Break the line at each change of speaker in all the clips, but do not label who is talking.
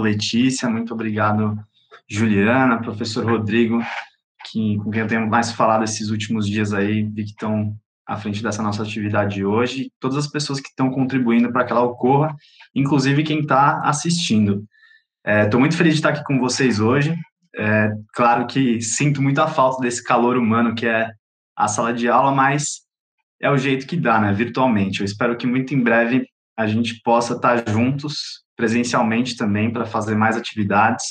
Letícia, muito obrigado, Juliana, professor Rodrigo, com quem eu tenho mais falado esses últimos dias aí, vi que estão à frente dessa nossa atividade de hoje, todas as pessoas que estão contribuindo para que ela ocorra, inclusive quem está assistindo. Estou muito feliz de estar aqui com vocês hoje. Claro que sinto muita falta desse calor humano que é a sala de aula, mas é o jeito que dá, né, virtualmente. Eu espero que muito em breve a gente possa estar juntos, presencialmente também, para fazer mais atividades,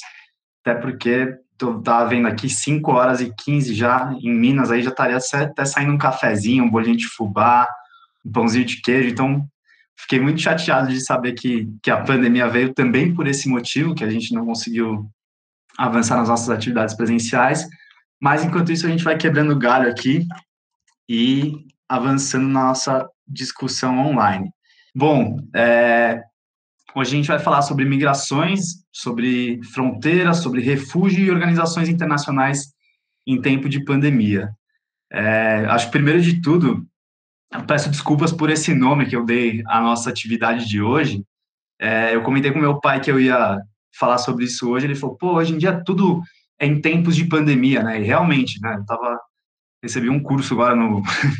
até porque estava vendo aqui 5h15 já, em Minas, aí já estaria até saindo um cafezinho, um bolinho de fubá, um pãozinho de queijo, então fiquei muito chateado de saber que a pandemia veio também por esse motivo, que a gente não conseguiu avançar nas nossas atividades presenciais, mas enquanto isso a gente vai quebrando galho aqui e avançando na nossa discussão online. Bom, hoje a gente vai falar sobre migrações, sobre fronteiras, sobre refúgio e organizações internacionais em tempo de pandemia. Acho que, primeiro de tudo, eu peço desculpas por esse nome que eu dei à nossa atividade de hoje. Eu comentei com meu pai que eu ia falar sobre isso hoje, ele falou, pô, hoje em dia tudo é em tempos de pandemia, né? E realmente, né? Recebi um curso agora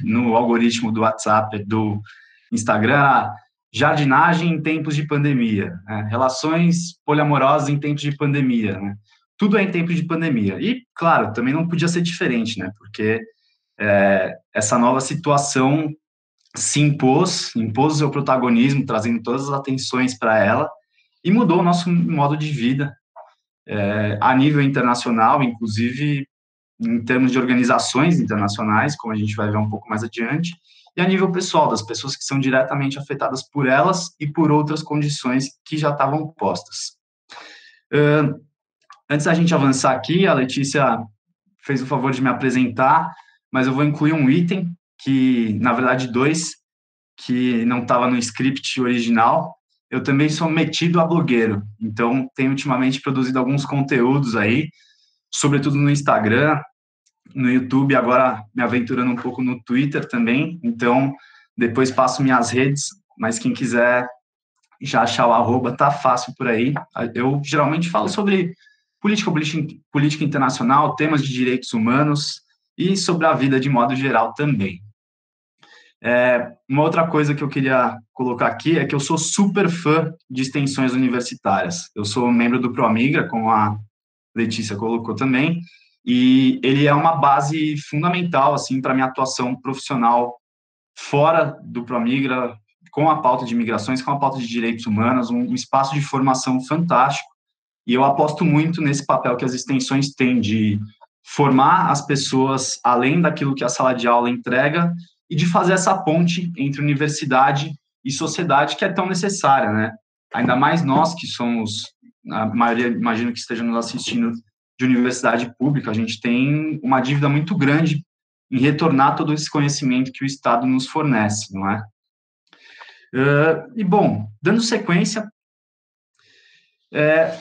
no algoritmo do WhatsApp, do Instagram, jardinagem em tempos de pandemia, né? Relações poliamorosas em tempos de pandemia, né? Tudo é em tempos de pandemia. E, claro, também não podia ser diferente, né? Porque essa nova situação se impôs o seu protagonismo, trazendo todas as atenções para ela, e mudou o nosso modo de vida a nível internacional, inclusive em termos de organizações internacionais, como a gente vai ver um pouco mais adiante, e a nível pessoal, das pessoas que são diretamente afetadas por elas e por outras condições que já estavam postas. Antes da gente avançar aqui, a Letícia fez o favor de me apresentar, mas eu vou incluir um item que, na verdade, dois, que não estava no script original. Eu também sou metido a blogueiro, então tenho ultimamente produzido alguns conteúdos aí, sobretudo no Instagram, no YouTube, agora me aventurando um pouco no Twitter também, então depois passo minhas redes, mas quem quiser já achar o arroba, tá fácil por aí. Eu geralmente falo sobre política internacional, temas de direitos humanos e sobre a vida de modo geral também. Uma outra coisa que eu queria colocar aqui é que eu sou super fã de extensões universitárias. Eu sou membro do ProMigra, como a Letícia colocou também, e ele é uma base fundamental assim para minha atuação profissional fora do ProMigra, com a pauta de migrações, com a pauta de direitos humanos, um espaço de formação fantástico, e eu aposto muito nesse papel que as extensões têm de formar as pessoas além daquilo que a sala de aula entrega e de fazer essa ponte entre universidade e sociedade que é tão necessária, né? Ainda mais nós que somos, a maioria, imagino que esteja nos assistindo, de universidade pública, a gente tem uma dívida muito grande em retornar todo esse conhecimento que o Estado nos fornece, não é? E, bom, dando sequência,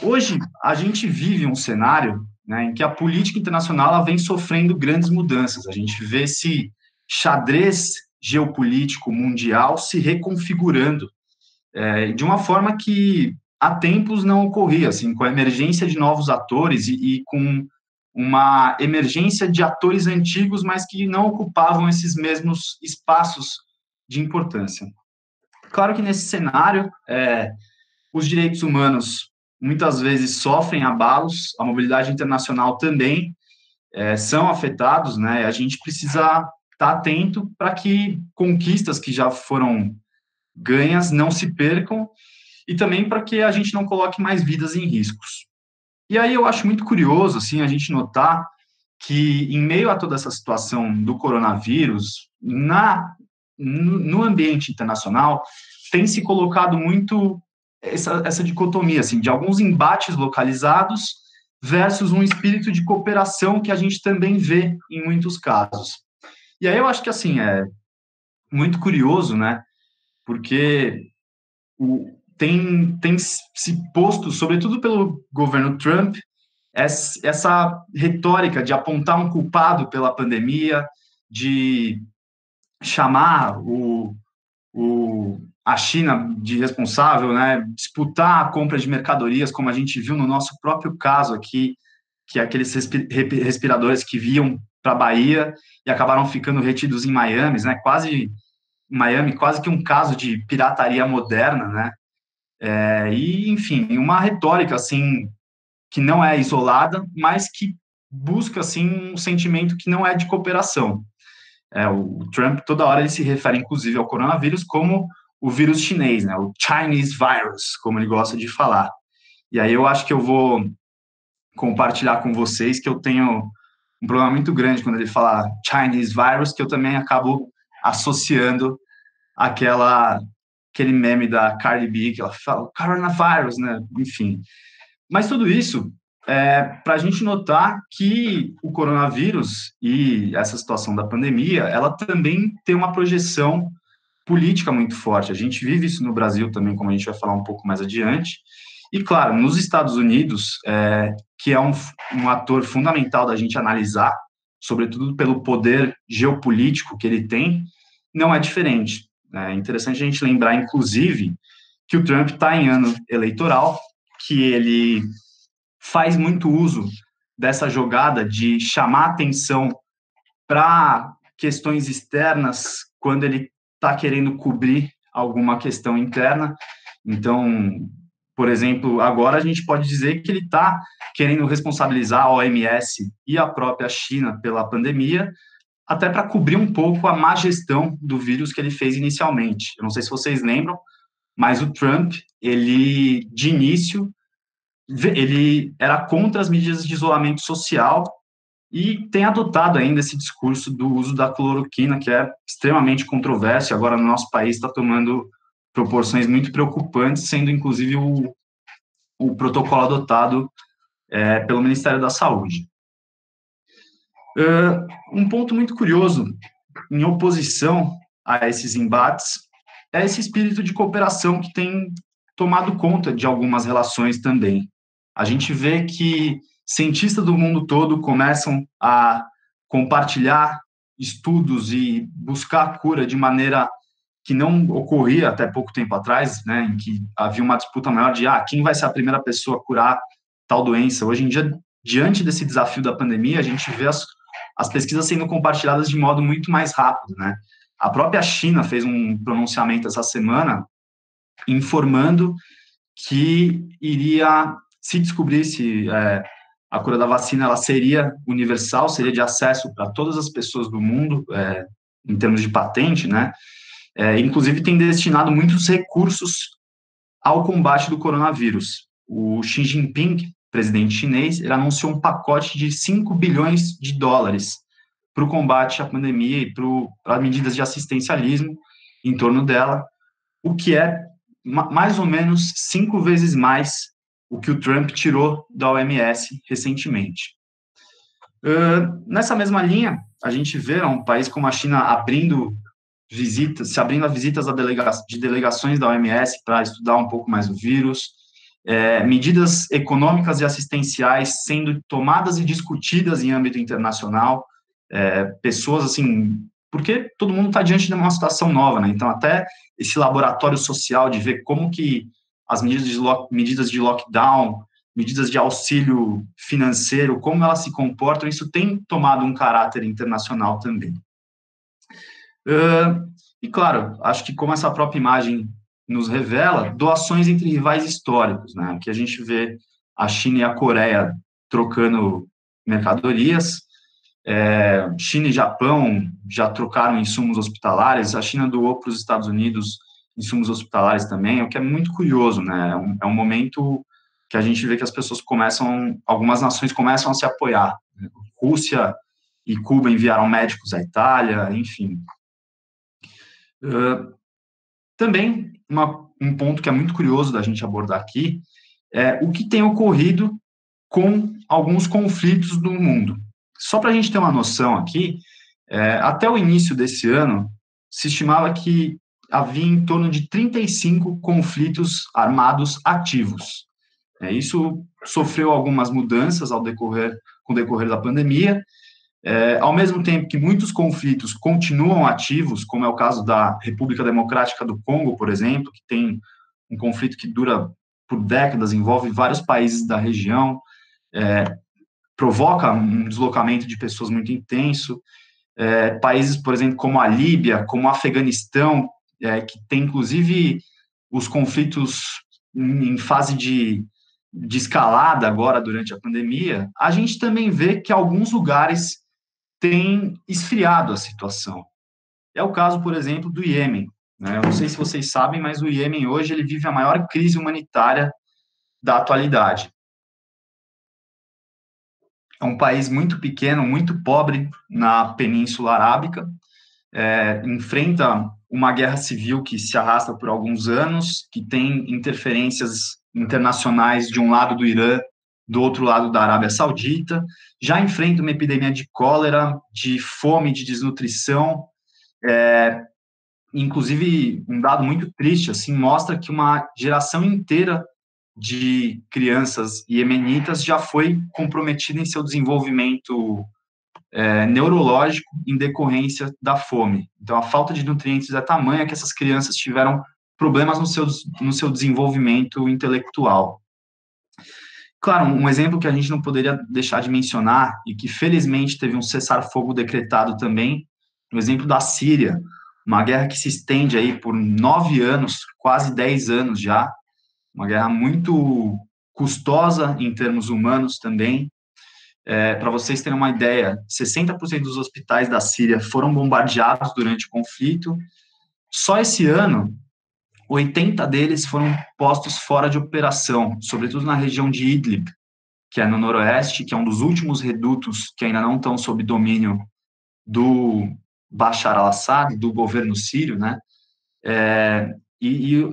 hoje a gente vive um cenário, né, em que a política internacional ela vem sofrendo grandes mudanças. A gente vê esse xadrez geopolítico mundial se reconfigurando de uma forma que há tempos não ocorria, assim, com a emergência de novos atores e com uma emergência de atores antigos, mas que não ocupavam esses mesmos espaços de importância. Claro que nesse cenário, os direitos humanos muitas vezes sofrem abalos, a mobilidade internacional também são afetados, né? A gente precisa estar atento para que conquistas que já foram ganhas não se percam e também para que a gente não coloque mais vidas em riscos. E aí eu acho muito curioso, assim, a gente notar que, em meio a toda essa situação do coronavírus, no ambiente internacional, tem se colocado muito essa dicotomia, assim, de alguns embates localizados versus um espírito de cooperação que a gente também vê em muitos casos. E aí eu acho que, assim, é muito curioso, né, porque tem se posto, sobretudo pelo governo Trump, essa retórica de apontar um culpado pela pandemia, de chamar a China de responsável, né, disputar a compra de mercadorias, como a gente viu no nosso próprio caso aqui, que é aqueles respiradores que viam para a Bahia e acabaram ficando retidos em Miami, né, quase que um caso de pirataria moderna, né, e, enfim, uma retórica, assim, que não é isolada, mas que busca, assim, um sentimento que não é de cooperação. O Trump, toda hora, ele se refere, inclusive, ao coronavírus como o vírus chinês, né, o Chinese virus, como ele gosta de falar. E aí eu acho que eu vou compartilhar com vocês que eu tenho um problema muito grande quando ele fala Chinese virus, que eu também acabo associando aquele meme da Cardi B, que ela fala coronavirus, né? Enfim. Mas tudo isso para a gente notar que o coronavírus e essa situação da pandemia, ela também tem uma projeção política muito forte. A gente vive isso no Brasil também, como a gente vai falar um pouco mais adiante. E, claro, nos Estados Unidos, que é um ator fundamental da gente analisar, sobretudo pelo poder geopolítico que ele tem, não é diferente. É interessante a gente lembrar, inclusive, que o Trump está em ano eleitoral, que ele faz muito uso dessa jogada de chamar atenção para questões externas quando ele está querendo cobrir alguma questão interna. Então, por exemplo, agora a gente pode dizer que ele está querendo responsabilizar a OMS e a própria China pela pandemia, até para cobrir um pouco a má gestão do vírus que ele fez inicialmente. Eu não sei se vocês lembram, mas o Trump, ele, de início, ele era contra as medidas de isolamento social e tem adotado ainda esse discurso do uso da cloroquina, que é extremamente controverso, agora no nosso país está tomando proporções muito preocupantes, sendo inclusive o protocolo adotado pelo Ministério da Saúde. Um ponto muito curioso, em oposição a esses embates, é esse espírito de cooperação que tem tomado conta de algumas relações também. A gente vê que cientistas do mundo todo começam a compartilhar estudos e buscar a cura de maneira que não ocorria até pouco tempo atrás, né, em que havia uma disputa maior de quem vai ser a primeira pessoa a curar tal doença. Hoje em dia, diante desse desafio da pandemia, a gente vê as pesquisas sendo compartilhadas de modo muito mais rápido, né? A própria China fez um pronunciamento essa semana informando que iria, se descobrisse a cura da vacina, ela seria universal, seria de acesso para todas as pessoas do mundo, em termos de patente, né? Inclusive tem destinado muitos recursos ao combate do coronavírus. O Xi Jinping, presidente chinês, ele anunciou um pacote de 5 bilhões de dólares para o combate à pandemia e para medidas de assistencialismo em torno dela, o que é mais ou menos 5 vezes mais o que o Trump tirou da OMS recentemente. Nessa mesma linha, a gente vê um país como a China se abrindo a visitas de delegações da OMS para estudar um pouco mais o vírus, medidas econômicas e assistenciais sendo tomadas e discutidas em âmbito internacional, pessoas, assim, porque todo mundo está diante de uma situação nova, né? Então, até esse laboratório social de ver como que as medidas de lockdown, medidas de auxílio financeiro, como elas se comportam, isso tem tomado um caráter internacional também. E, claro, acho que como essa própria imagem nos revela, doações entre rivais históricos, né? Que a gente vê a China e a Coreia trocando mercadorias, China e Japão já trocaram insumos hospitalares, a China doou para os Estados Unidos insumos hospitalares também, o que é muito curioso, né? É um momento que a gente vê que as pessoas algumas nações começam a se apoiar. Rússia e Cuba enviaram médicos à Itália, enfim. Também, um ponto que é muito curioso da gente abordar aqui é o que tem ocorrido com alguns conflitos do mundo. Só para a gente ter uma noção aqui, até o início desse ano, se estimava que havia em torno de 35 conflitos armados ativos. Isso sofreu algumas mudanças com o decorrer da pandemia, Ao mesmo tempo que muitos conflitos continuam ativos, como é o caso da República Democrática do Congo, por exemplo, que tem um conflito que dura por décadas, envolve vários países da região, provoca um deslocamento de pessoas muito intenso. Países, por exemplo, como a Líbia, como o Afeganistão, que tem, inclusive, os conflitos em fase de escalada agora durante a pandemia, a gente também vê que alguns lugares têm esfriado a situação. É o caso, por exemplo, do Iêmen, né? Eu não sei se vocês sabem, mas o Iêmen hoje ele vive a maior crise humanitária da atualidade. É um país muito pequeno, muito pobre na Península Arábica, enfrenta uma guerra civil que se arrasta por alguns anos, que tem interferências internacionais de um lado do Irã, do outro lado da Arábia Saudita, já enfrenta uma epidemia de cólera, de fome, de desnutrição, inclusive um dado muito triste, assim, mostra que uma geração inteira de crianças iemenitas já foi comprometida em seu desenvolvimento neurológico em decorrência da fome. Então, a falta de nutrientes é tamanha que essas crianças tiveram problemas no seu desenvolvimento intelectual. Claro, um exemplo que a gente não poderia deixar de mencionar, e que felizmente teve um cessar-fogo decretado também, o exemplo da Síria, uma guerra que se estende aí por 9 anos, quase 10 anos já, uma guerra muito custosa em termos humanos também. Para vocês terem uma ideia, 60% dos hospitais da Síria foram bombardeados durante o conflito. Só esse ano, 80 deles foram postos fora de operação, sobretudo na região de Idlib, que é no noroeste, que é um dos últimos redutos que ainda não estão sob domínio do Bashar al-Assad, do governo sírio, né? E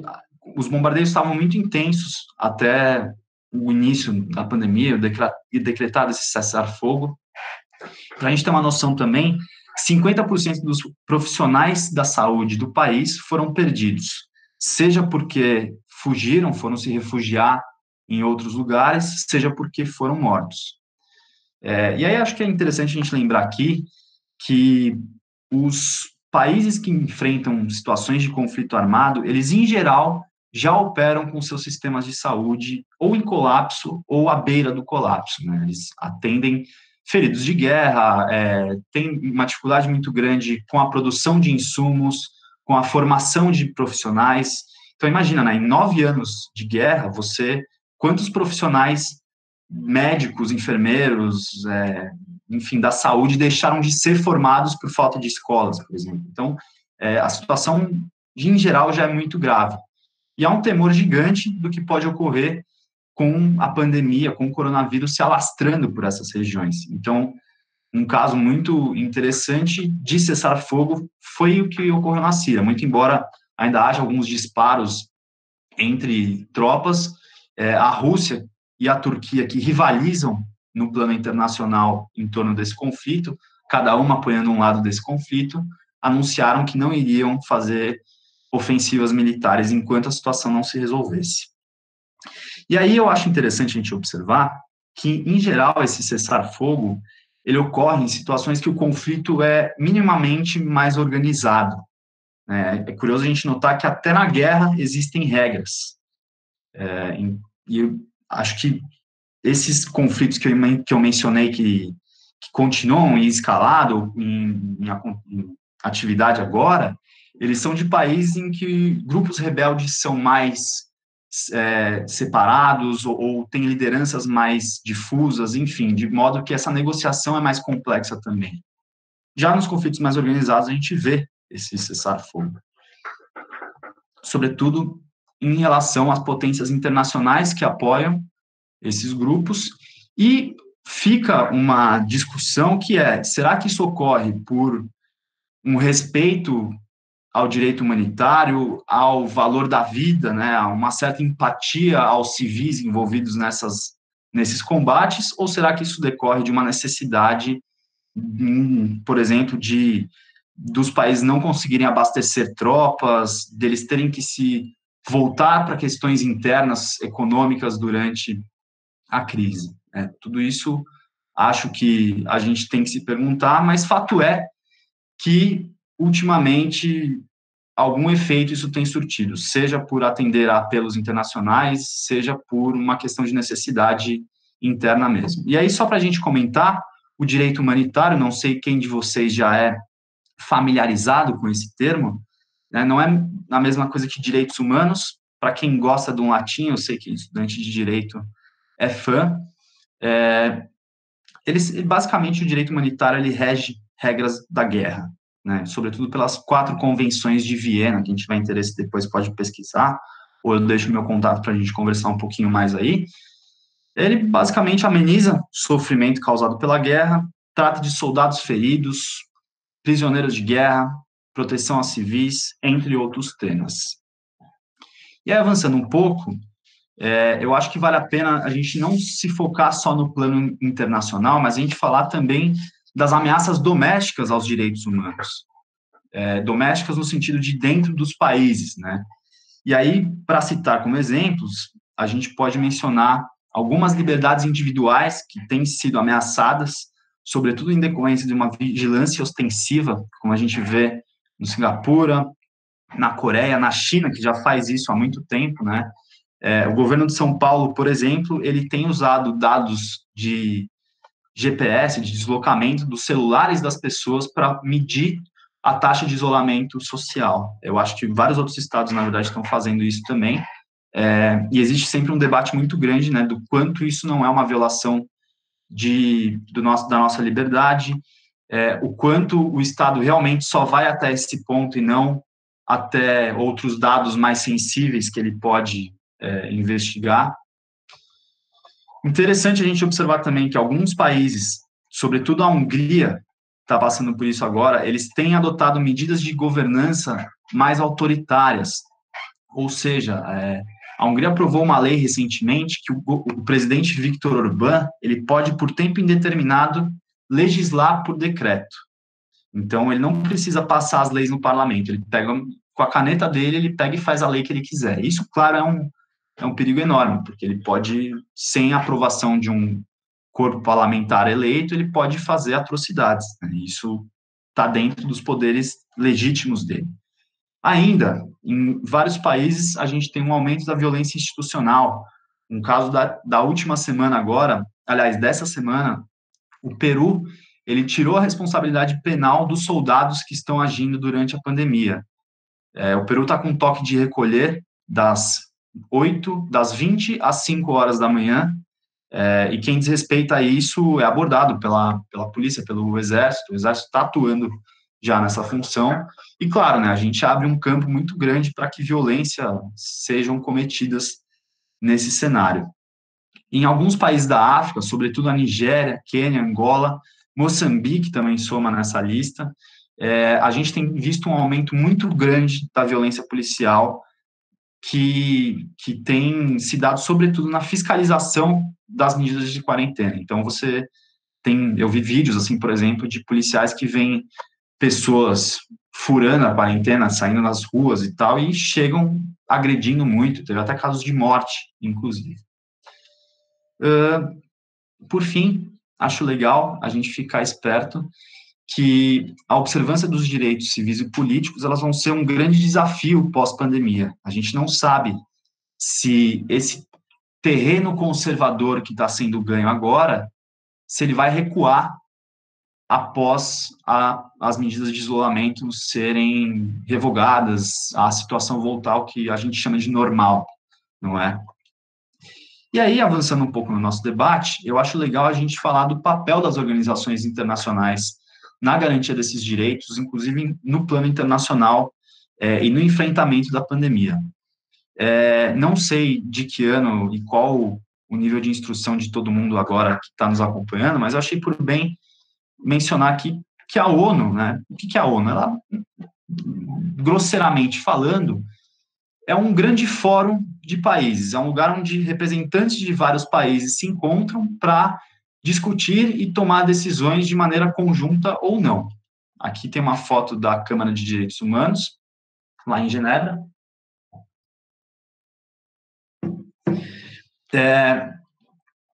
os bombardeios estavam muito intensos até o início da pandemia, decretado esse cessar-fogo. Para a gente ter uma noção também, 50% dos profissionais da saúde do país foram perdidos, seja porque fugiram, foram se refugiar em outros lugares, seja porque foram mortos. E aí acho que é interessante a gente lembrar aqui que os países que enfrentam situações de conflito armado, eles, em geral, já operam com seus sistemas de saúde ou em colapso ou à beira do colapso, né? Eles atendem feridos de guerra, têm uma dificuldade muito grande com a produção de insumos, com a formação de profissionais. Então, imagina, né, em 9 anos de guerra, quantos profissionais médicos, enfermeiros, enfim, da saúde deixaram de ser formados por falta de escolas, por exemplo. Então, a situação, em geral, já é muito grave. E há um temor gigante do que pode ocorrer com a pandemia, com o coronavírus se alastrando por essas regiões. Então, um caso muito interessante de cessar-fogo foi o que ocorreu na Síria. Muito embora ainda haja alguns disparos entre tropas, a Rússia e a Turquia, que rivalizam no plano internacional em torno desse conflito, cada uma apoiando um lado desse conflito, anunciaram que não iriam fazer ofensivas militares enquanto a situação não se resolvesse. E aí eu acho interessante a gente observar que, em geral, esse cessar-fogo ele ocorre em situações que o conflito é minimamente mais organizado. É curioso a gente notar que até na guerra existem regras. E eu acho que esses conflitos que eu mencionei que continuam em escalado, em atividade agora, eles são de países em que grupos rebeldes são mais separados ou têm lideranças mais difusas, enfim, de modo que essa negociação é mais complexa também. Já nos conflitos mais organizados, a gente vê esse cessar-fogo. Sobretudo em relação às potências internacionais que apoiam esses grupos, e fica uma discussão que será que isso ocorre por um respeito ao direito humanitário, ao valor da vida, né, a uma certa empatia aos civis envolvidos nesses combates, ou será que isso decorre de uma necessidade, por exemplo, dos países não conseguirem abastecer tropas, deles terem que se voltar para questões internas econômicas durante a crise? Tudo isso Acho que a gente tem que se perguntar, mas fato é que, ultimamente, algum efeito isso tem surtido, seja por atender a apelos internacionais, seja por uma questão de necessidade interna mesmo. E aí, só para a gente comentar, o direito humanitário, não sei quem de vocês já é familiarizado com esse termo, né, não é a mesma coisa que direitos humanos. Para quem gosta de um latim, eu sei que estudante de direito é fã, basicamente, o direito humanitário ele rege regras da guerra, né? Sobretudo pelas 4 convenções de Viena. Quem tiver interesse depois pode pesquisar, ou eu deixo meu contato para a gente conversar um pouquinho mais aí. Ele basicamente ameniza o sofrimento causado pela guerra, trata de soldados feridos, prisioneiros de guerra, proteção a civis, entre outros temas. E aí, avançando um pouco, eu acho que vale a pena a gente não se focar só no plano internacional, mas a gente falar também das ameaças domésticas aos direitos humanos. Domésticas no sentido de dentro dos países, né? E aí, para citar como exemplos, a gente pode mencionar algumas liberdades individuais que têm sido ameaçadas, sobretudo em decorrência de uma vigilância ostensiva, como a gente vê no Singapura, na Coreia, na China, que já faz isso há muito tempo, né? O governo de São Paulo, por exemplo, ele tem usado dados de GPS, de deslocamento dos celulares das pessoas para medir a taxa de isolamento social. Eu acho que vários outros estados, na verdade, estão fazendo isso também. E existe sempre um debate muito grande, né, do quanto isso não é uma violação da nossa liberdade, o quanto o Estado realmente só vai até esse ponto e não até outros dados mais sensíveis que ele pode investigar. Interessante a gente observar também que alguns países, sobretudo a Hungria, está passando por isso agora, eles têm adotado medidas de governança mais autoritárias. Ou seja, a Hungria aprovou uma lei recentemente que o presidente Viktor Orbán ele pode, por tempo indeterminado, legislar por decreto. Então, ele não precisa passar as leis no parlamento. Ele pega, com a caneta dele, ele pega e faz a lei que ele quiser. Isso, claro, é um perigo enorme, porque ele pode, sem a aprovação de um corpo parlamentar eleito, ele pode fazer atrocidades, né? Isso está dentro dos poderes legítimos dele. Ainda, em vários países, a gente tem um aumento da violência institucional. Um caso da última semana agora, aliás, dessa semana, o Peru, ele tirou a responsabilidade penal dos soldados que estão agindo durante a pandemia. O Peru está com um toque de recolher das 20 às 5 horas da manhã, e quem desrespeita isso é abordado pela polícia, pelo exército. O exército está atuando já nessa função. E, claro, né, a gente abre um campo muito grande para que violência sejam cometidas nesse cenário. Em alguns países da África, sobretudo a Nigéria, Quênia, Angola, Moçambique também soma nessa lista, a gente tem visto um aumento muito grande da violência policial que tem se dado, sobretudo, na fiscalização das medidas de quarentena. Então, eu vi vídeos, assim, por exemplo, de policiais que veem pessoas furando a quarentena, saindo nas ruas e tal, e chegam agredindo muito, teve até casos de morte, inclusive. Por fim, acho legal a gente ficar esperto que a observância dos direitos civis e políticos elas vão ser um grande desafio pós-pandemia. A gente não sabe se esse terreno conservador que está sendo ganho agora, se ele vai recuar após as medidas de isolamento serem revogadas, a situação voltar ao que a gente chama de normal, não é? E aí, avançando um pouco no nosso debate, eu acho legal a gente falar do papel das organizações internacionais na garantia desses direitos, inclusive no plano internacional e no enfrentamento da pandemia. Não sei de que ano e qual o nível de instrução de todo mundo agora que está nos acompanhando, mas eu achei por bem mencionar aqui que a ONU, né? O que é a ONU? Ela, grosseiramente falando, é um grande fórum de países, é um lugar onde representantes de vários países se encontram para discutir e tomar decisões de maneira conjunta ou não. Aqui tem uma foto da Câmara de Direitos Humanos, lá em Genebra.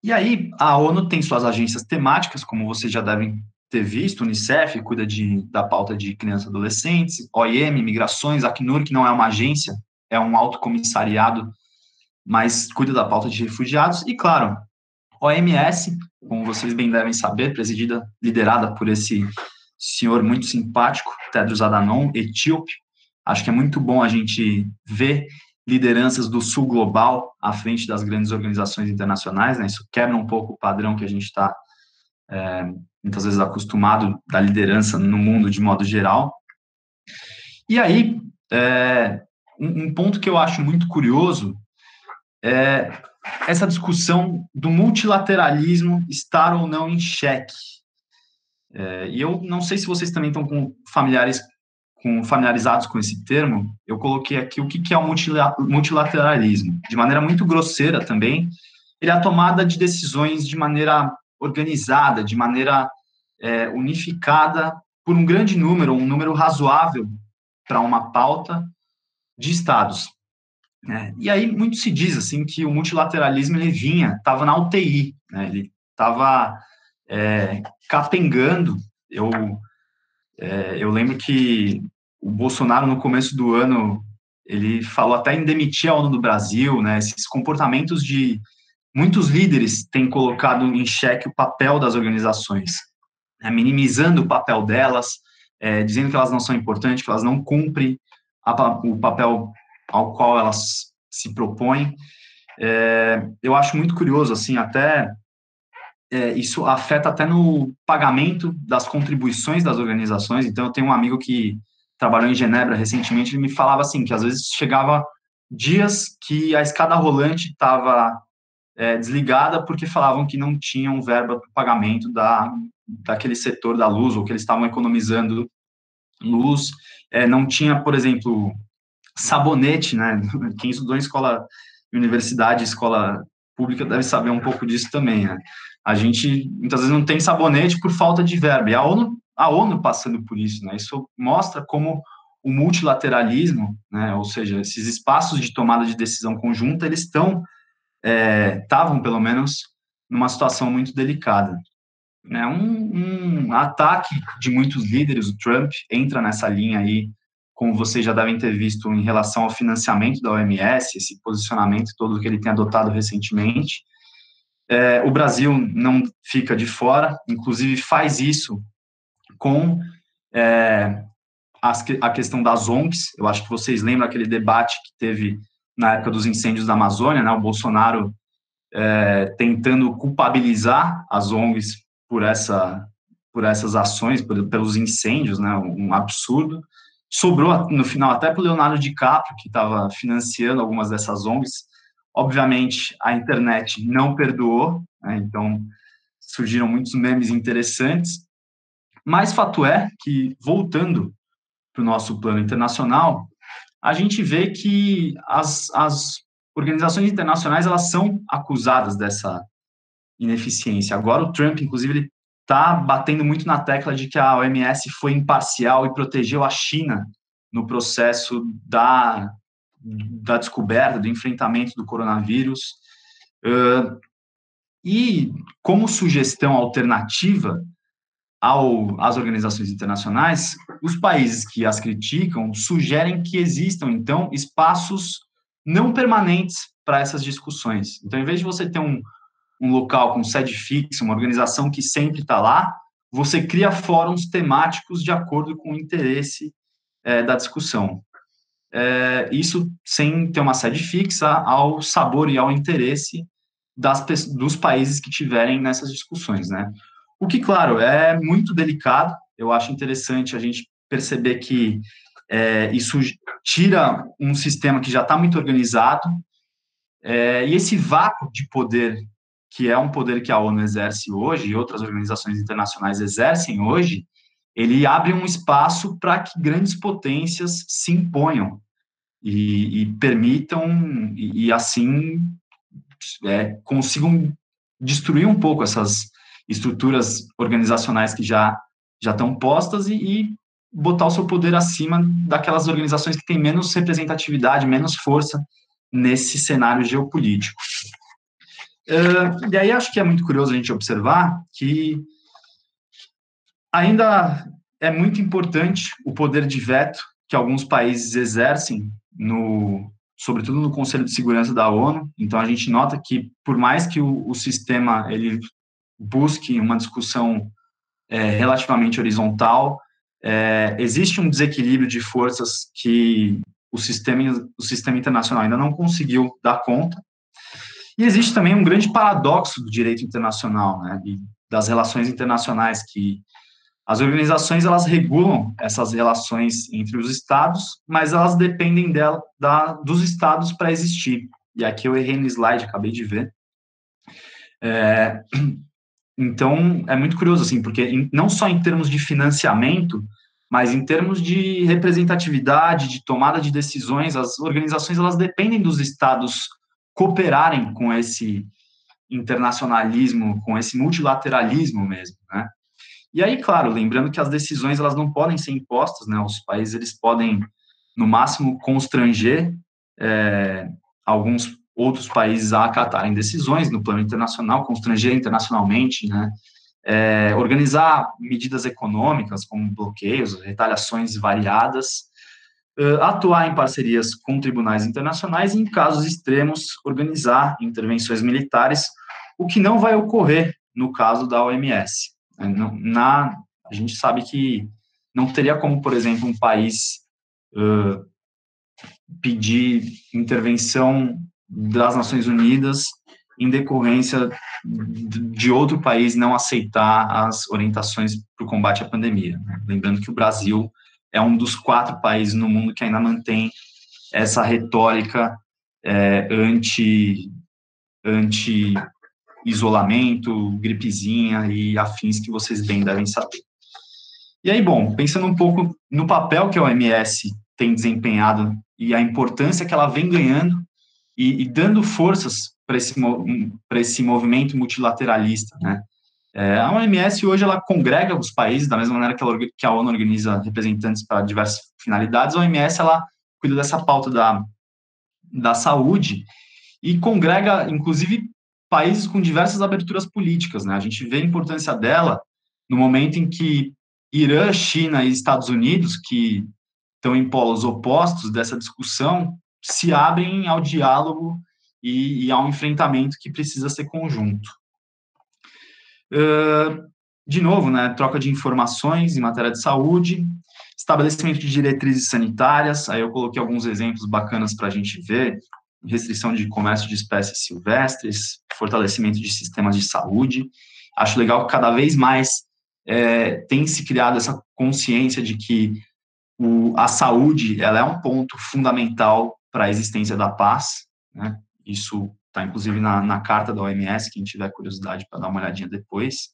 E aí, a ONU tem suas agências temáticas, como vocês já devem ter visto, Unicef cuida da pauta de crianças e adolescentes, OIM, Migrações, Acnur, que não é uma agência, é um alto comissariado, mas cuida da pauta de refugiados, e claro, OMS, como vocês bem devem saber, liderada por esse senhor muito simpático, Tedros Adhanom, etíope. Acho que é muito bom a gente ver lideranças do sul global à frente das grandes organizações internacionais, né? Isso quebra um pouco o padrão que a gente está muitas vezes acostumado da liderança no mundo de modo geral. E aí, um ponto que eu acho muito curioso é essa discussão do multilateralismo estar ou não em xeque. E eu não sei se vocês também estão familiarizados com esse termo. Eu coloquei aqui o que é o multilateralismo. De maneira muito grosseira também, ele é a tomada de decisões de maneira organizada, de maneira unificada por um grande número, um número razoável para uma pauta de estados. E aí muito se diz assim que o multilateralismo ele estava na UTI, né? Ele estava capengando. Eu lembro que o Bolsonaro, no começo do ano, ele falou até em demitir a ONU do Brasil, né? Esses comportamentos de muitos líderes têm colocado em xeque o papel das organizações, né? Minimizando o papel delas, dizendo que elas não são importantes, que elas não cumprem o papel ao qual elas se propõem. Eu acho muito curioso, assim, até isso afeta até no pagamento das contribuições das organizações. Então, eu tenho um amigo que trabalhou em Genebra recentemente, ele me falava assim, que às vezes chegava dias que a escada rolante estava desligada porque falavam que não tinham verba para o pagamento daquele setor da luz, ou que eles estavam economizando luz. Não tinha, por exemplo, sabonete, né? Quem estudou em universidade, escola pública deve saber um pouco disso também, né? A gente, muitas vezes, não tem sabonete por falta de verba, e a ONU passando por isso, né? Isso mostra como o multilateralismo, né, ou seja, esses espaços de tomada de decisão conjunta, eles estavam, pelo menos, numa situação muito delicada. Né? Um ataque de muitos líderes, o Trump entra nessa linha aí, como vocês já devem ter visto, em relação ao financiamento da OMS, esse posicionamento todo que ele tem adotado recentemente. O Brasil não fica de fora, inclusive faz isso com a questão das ONGs. Eu acho que vocês lembram aquele debate que teve na época dos incêndios da Amazônia, né? O Bolsonaro tentando culpabilizar as ONGs por essas ações, pelos incêndios, né? Um absurdo. Sobrou, no final, até para o Leonardo DiCaprio, que estava financiando algumas dessas ONGs. Obviamente, a internet não perdoou, né? Então surgiram muitos memes interessantes, mas fato é que, voltando para o nosso plano internacional, a gente vê que as organizações internacionais elas são acusadas dessa ineficiência. Agora o Trump, inclusive, ele está batendo muito na tecla de que a OMS foi imparcial e protegeu a China no processo da descoberta, do enfrentamento do coronavírus. E como sugestão alternativa às organizações internacionais, os países que as criticam sugerem que existam, então, espaços não permanentes para essas discussões. Então, em vez de você ter um local com sede fixa, uma organização que sempre está lá, você cria fóruns temáticos de acordo com o interesse da discussão. Isso sem ter uma sede fixa, ao sabor e ao interesse dos países que tiverem nessas discussões, né? O que, claro, é muito delicado. Eu acho interessante a gente perceber que isso tira um sistema que já está muito organizado, e esse vácuo de poder, que é um poder que a ONU exerce hoje e outras organizações internacionais exercem hoje, ele abre um espaço para que grandes potências se imponham e permitam, e assim consigam destruir um pouco essas estruturas organizacionais que já estão postas e botar o seu poder acima daquelas organizações que têm menos representatividade, menos força nesse cenário geopolítico. E aí acho que é muito curioso a gente observar que ainda é muito importante o poder de veto que alguns países exercem, sobretudo no Conselho de Segurança da ONU. Então, a gente nota que, por mais que o sistema ele busque uma discussão relativamente horizontal, existe um desequilíbrio de forças que o sistema internacional ainda não conseguiu dar conta. E existe também um grande paradoxo do direito internacional, né, e das relações internacionais, que as organizações, elas regulam essas relações entre os estados, mas elas dependem dos estados para existir. E aqui eu errei no slide, acabei de ver. Então, é muito curioso, assim, porque não só em termos de financiamento, mas em termos de representatividade, de tomada de decisões, as organizações, elas dependem dos estados cooperarem com esse internacionalismo, com esse multilateralismo mesmo, né? E aí, claro, lembrando que as decisões elas não podem ser impostas, né? Os países eles podem, no máximo, constranger alguns outros países a acatarem decisões no plano internacional, constranger internacionalmente, né? Organizar medidas econômicas, como bloqueios, retaliações variadas, atuar em parcerias com tribunais internacionais e, em casos extremos, organizar intervenções militares, o que não vai ocorrer no caso da OMS. A gente sabe que não teria como, por exemplo, um país pedir intervenção das Nações Unidas em decorrência de outro país não aceitar as orientações para o combate à pandemia. Lembrando que o Brasil é um dos 4 países no mundo que ainda mantém essa retórica anti-isolamento, gripezinha e afins que vocês bem devem saber. E aí, bom, pensando um pouco no papel que a OMS tem desempenhado e a importância que ela vem ganhando e dando forças para esse movimento multilateralista, né? A OMS hoje ela congrega os países da mesma maneira que a ONU organiza representantes para diversas finalidades. A OMS ela cuida dessa pauta da saúde e congrega, inclusive, países com diversas aberturas políticas, né? A gente vê a importância dela no momento em que Irã, China e Estados Unidos, que estão em polos opostos dessa discussão, se abrem ao diálogo e ao enfrentamento que precisa ser conjunto. De novo, né, troca de informações em matéria de saúde, estabelecimento de diretrizes sanitárias, aí eu coloquei alguns exemplos bacanas para a gente ver, restrição de comércio de espécies silvestres, fortalecimento de sistemas de saúde. Acho legal que cada vez mais tem se criado essa consciência de que a saúde ela é um ponto fundamental para a existência da paz, né? Isso está, inclusive, na carta da OMS, quem tiver curiosidade para dar uma olhadinha depois.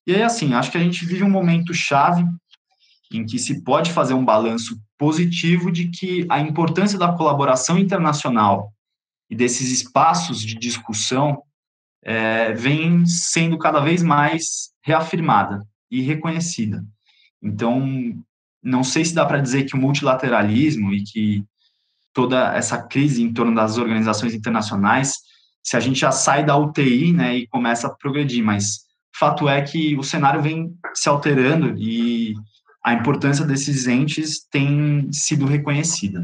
E aí, assim, acho que a gente vive um momento chave em que se pode fazer um balanço positivo de que a importância da colaboração internacional e desses espaços de discussão vem sendo cada vez mais reafirmada e reconhecida. Então, não sei se dá para dizer que o multilateralismo e que toda essa crise em torno das organizações internacionais, se a gente já sai da UTI, né, e começa a progredir, mas fato é que o cenário vem se alterando e a importância desses entes tem sido reconhecida.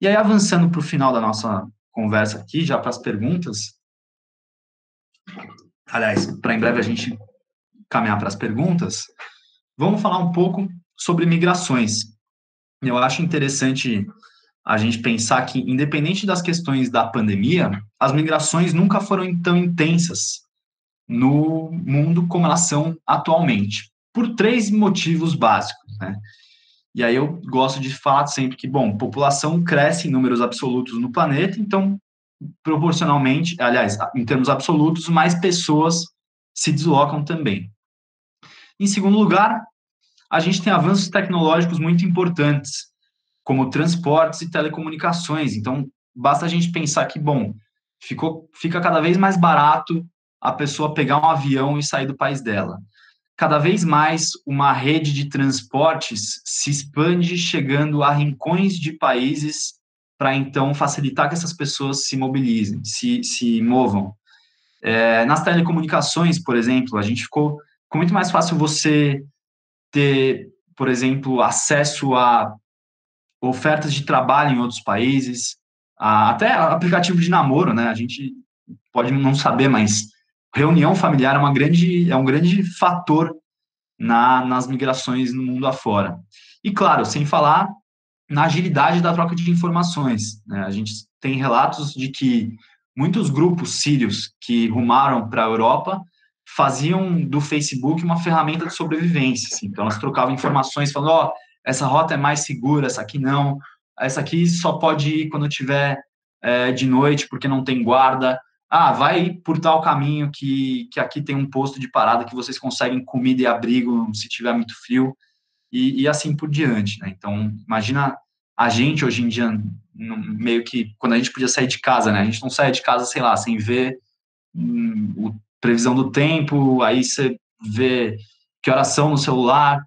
E aí, avançando para o final da nossa conversa aqui, já para as perguntas, aliás, para em breve a gente caminhar para as perguntas, vamos falar um pouco sobre migrações. Eu acho interessante a gente pensar que, independente das questões da pandemia, as migrações nunca foram tão intensas no mundo como elas são atualmente, por 3 motivos básicos, né? E aí eu gosto de falar sempre que, bom, população cresce em números absolutos no planeta, então, proporcionalmente, aliás, em termos absolutos, mais pessoas se deslocam também. Em segundo lugar, a gente tem avanços tecnológicos muito importantes, como transportes e telecomunicações. Então, basta a gente pensar que, bom, fica cada vez mais barato a pessoa pegar um avião e sair do país dela. Cada vez mais uma rede de transportes se expande, chegando a rincões de países para, então, facilitar que essas pessoas se mobilizem, se movam. Nas telecomunicações, por exemplo, ficou muito mais fácil você ter, por exemplo, acesso a ofertas de trabalho em outros países, até aplicativo de namoro, né? A gente pode não saber, mas reunião familiar é um grande fator nas migrações no mundo afora. E, claro, sem falar na agilidade da troca de informações, né? A gente tem relatos de que muitos grupos sírios que rumaram para a Europa faziam do Facebook uma ferramenta de sobrevivência. Assim. Então, elas trocavam informações falando, essa rota é mais segura, essa aqui não, essa aqui só pode ir quando tiver de noite, porque não tem guarda. Vai por tal caminho que aqui tem um posto de parada que vocês conseguem comida e abrigo se tiver muito frio, e assim por diante, né? Então, imagina a gente hoje em dia, meio que, quando a gente podia sair de casa, né? A gente não sai de casa, sei lá, sem ver previsão do tempo, aí você vê que horas são no celular,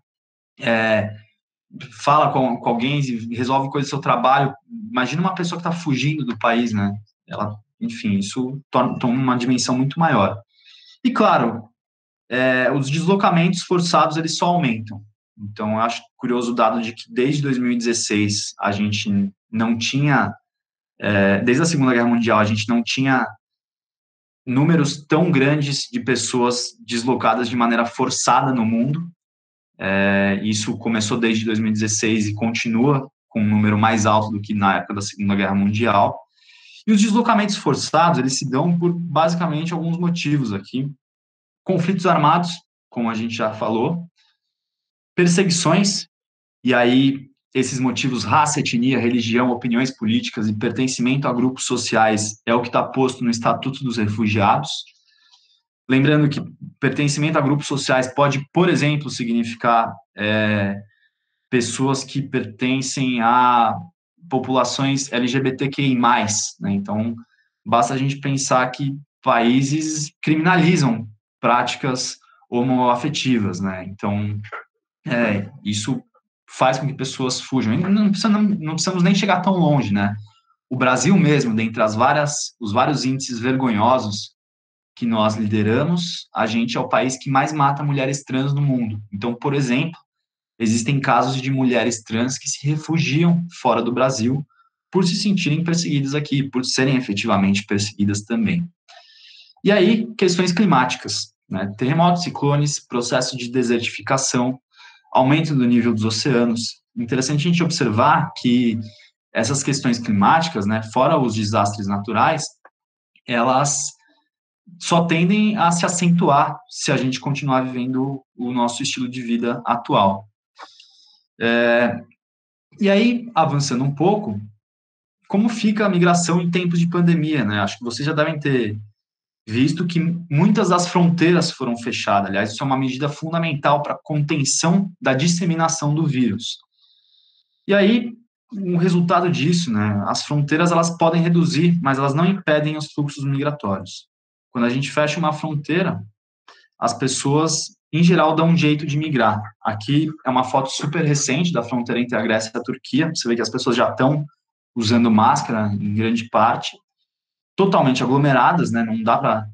fala com alguém, resolve coisa do seu trabalho. Imagina uma pessoa que está fugindo do país, né? Enfim, isso toma uma dimensão muito maior. E, claro, os deslocamentos forçados, eles só aumentam. Então, eu acho curioso o dado de que desde 2016 a gente não tinha, desde a Segunda Guerra Mundial, a gente não tinha números tão grandes de pessoas deslocadas de maneira forçada no mundo. Isso começou desde 2016 e continua com um número mais alto do que na época da Segunda Guerra Mundial. E os deslocamentos forçados, eles se dão por basicamente alguns motivos aqui. Conflitos armados, como a gente já falou, perseguições, e aí esses motivos, raça, etnia, religião, opiniões políticas e pertencimento a grupos sociais é o que está posto no Estatuto dos Refugiados. Lembrando que pertencimento a grupos sociais pode, por exemplo, significar pessoas que pertencem a populações LGBTQI+, né? Então, basta a gente pensar que países criminalizam práticas homoafetivas, né? Então, isso faz com que pessoas fujam. E não precisamos nem chegar tão longe, né? O Brasil mesmo, dentre os vários índices vergonhosos que nós lideramos, a gente é o país que mais mata mulheres trans no mundo. Então, por exemplo, existem casos de mulheres trans que se refugiam fora do Brasil por se sentirem perseguidas aqui, por serem efetivamente perseguidas também. E aí, questões climáticas, né? Terremotos, ciclones, processo de desertificação, aumento do nível dos oceanos. Interessante a gente observar que essas questões climáticas, né, fora os desastres naturais, elas só tendem a se acentuar se a gente continuar vivendo o nosso estilo de vida atual. E aí, avançando um pouco, como fica a migração em tempos de pandemia, né? Acho que vocês já devem ter visto que muitas das fronteiras foram fechadas. Aliás, isso é uma medida fundamental para a contenção da disseminação do vírus. E aí, o resultado disso, né? As fronteiras, elas podem reduzir, mas elas não impedem os fluxos migratórios. Quando a gente fecha uma fronteira, as pessoas, em geral, dão um jeito de migrar. Aqui é uma foto super recente da fronteira entre a Grécia e a Turquia. Você vê que as pessoas já estão usando máscara, em grande parte, totalmente aglomeradas, né? Não dá para...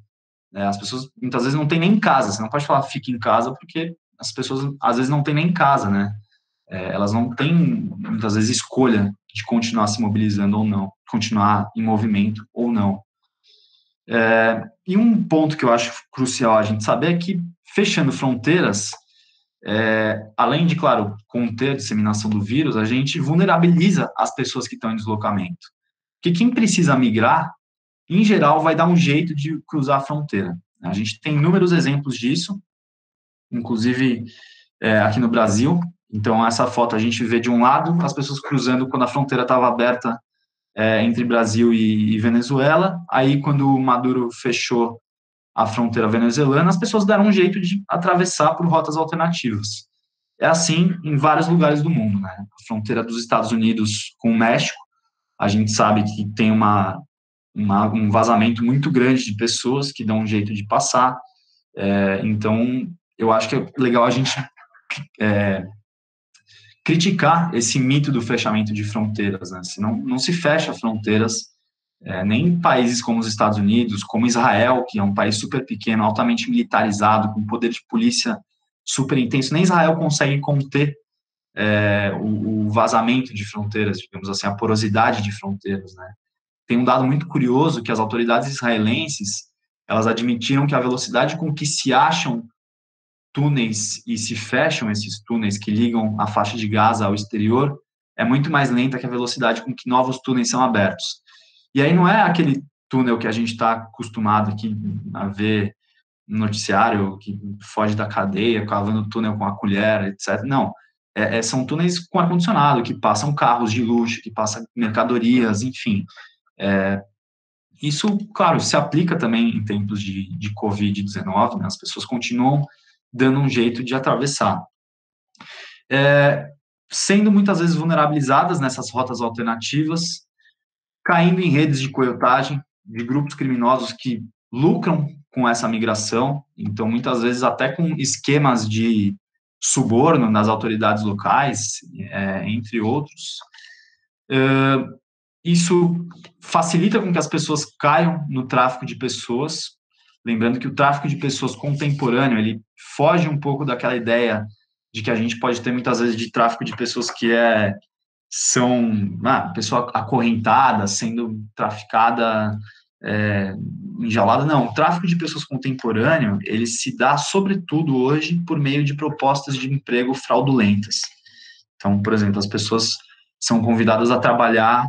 as pessoas, muitas vezes, não têm nem casa. Você não pode falar, fique em casa, porque as pessoas, às vezes, não têm nem casa, né? Elas não têm, muitas vezes, escolha de continuar se mobilizando ou não, continuar em movimento ou não. E um ponto que eu acho crucial a gente saber é que, fechando fronteiras, além de, claro, conter a disseminação do vírus, a gente vulnerabiliza as pessoas que estão em deslocamento. Porque quem precisa migrar, em geral, vai dar um jeito de cruzar a fronteira. A gente tem inúmeros exemplos disso, inclusive aqui no Brasil. Então, essa foto a gente vê de um lado as pessoas cruzando quando a fronteira estava aberta entre Brasil e Venezuela. Aí, quando o Maduro fechou a fronteira venezuelana, as pessoas deram um jeito de atravessar por rotas alternativas. É assim em vários lugares do mundo, né? A fronteira dos Estados Unidos com o México, a gente sabe que tem um vazamento muito grande de pessoas que dão um jeito de passar. Então, eu acho que é legal a gente criticar esse mito do fechamento de fronteiras, né? Se não se fecha fronteiras, Nem países como os Estados Unidos, como Israel, que é um país super pequeno, altamente militarizado, com poder de polícia super intenso, nem Israel consegue conter o vazamento de fronteiras, digamos assim, a porosidade de fronteiras, né? Tem um dado muito curioso que as autoridades israelenses, elas admitiram que a velocidade com que se acham túneis e se fecham esses túneis que ligam a faixa de Gaza ao exterior é muito mais lenta que a velocidade com que novos túneis são abertos. E aí não é aquele túnel que a gente está acostumado aqui a ver no noticiário, que foge da cadeia, cavando túnel com a colher, etc. Não, são túneis com ar-condicionado, que passam carros de luxo, que passam mercadorias, enfim. Isso, claro, se aplica também em tempos de Covid-19, né? As pessoas continuam dando um jeito de atravessar. Sendo muitas vezes vulnerabilizadas nessas rotas alternativas, caindo em redes de coiotagem, de grupos criminosos que lucram com essa migração, então muitas vezes até com esquemas de suborno nas autoridades locais, entre outros. Isso facilita com que as pessoas caiam no tráfico de pessoas, lembrando que o tráfico de pessoas contemporâneo, ele foge um pouco daquela ideia de que a gente pode ter muitas vezes de tráfico de pessoas que são pessoa acorrentada, sendo traficada, enjaulada. Não, o tráfico de pessoas contemporâneo, ele se dá, sobretudo, hoje, por meio de propostas de emprego fraudulentas. Então, por exemplo, as pessoas são convidadas a trabalhar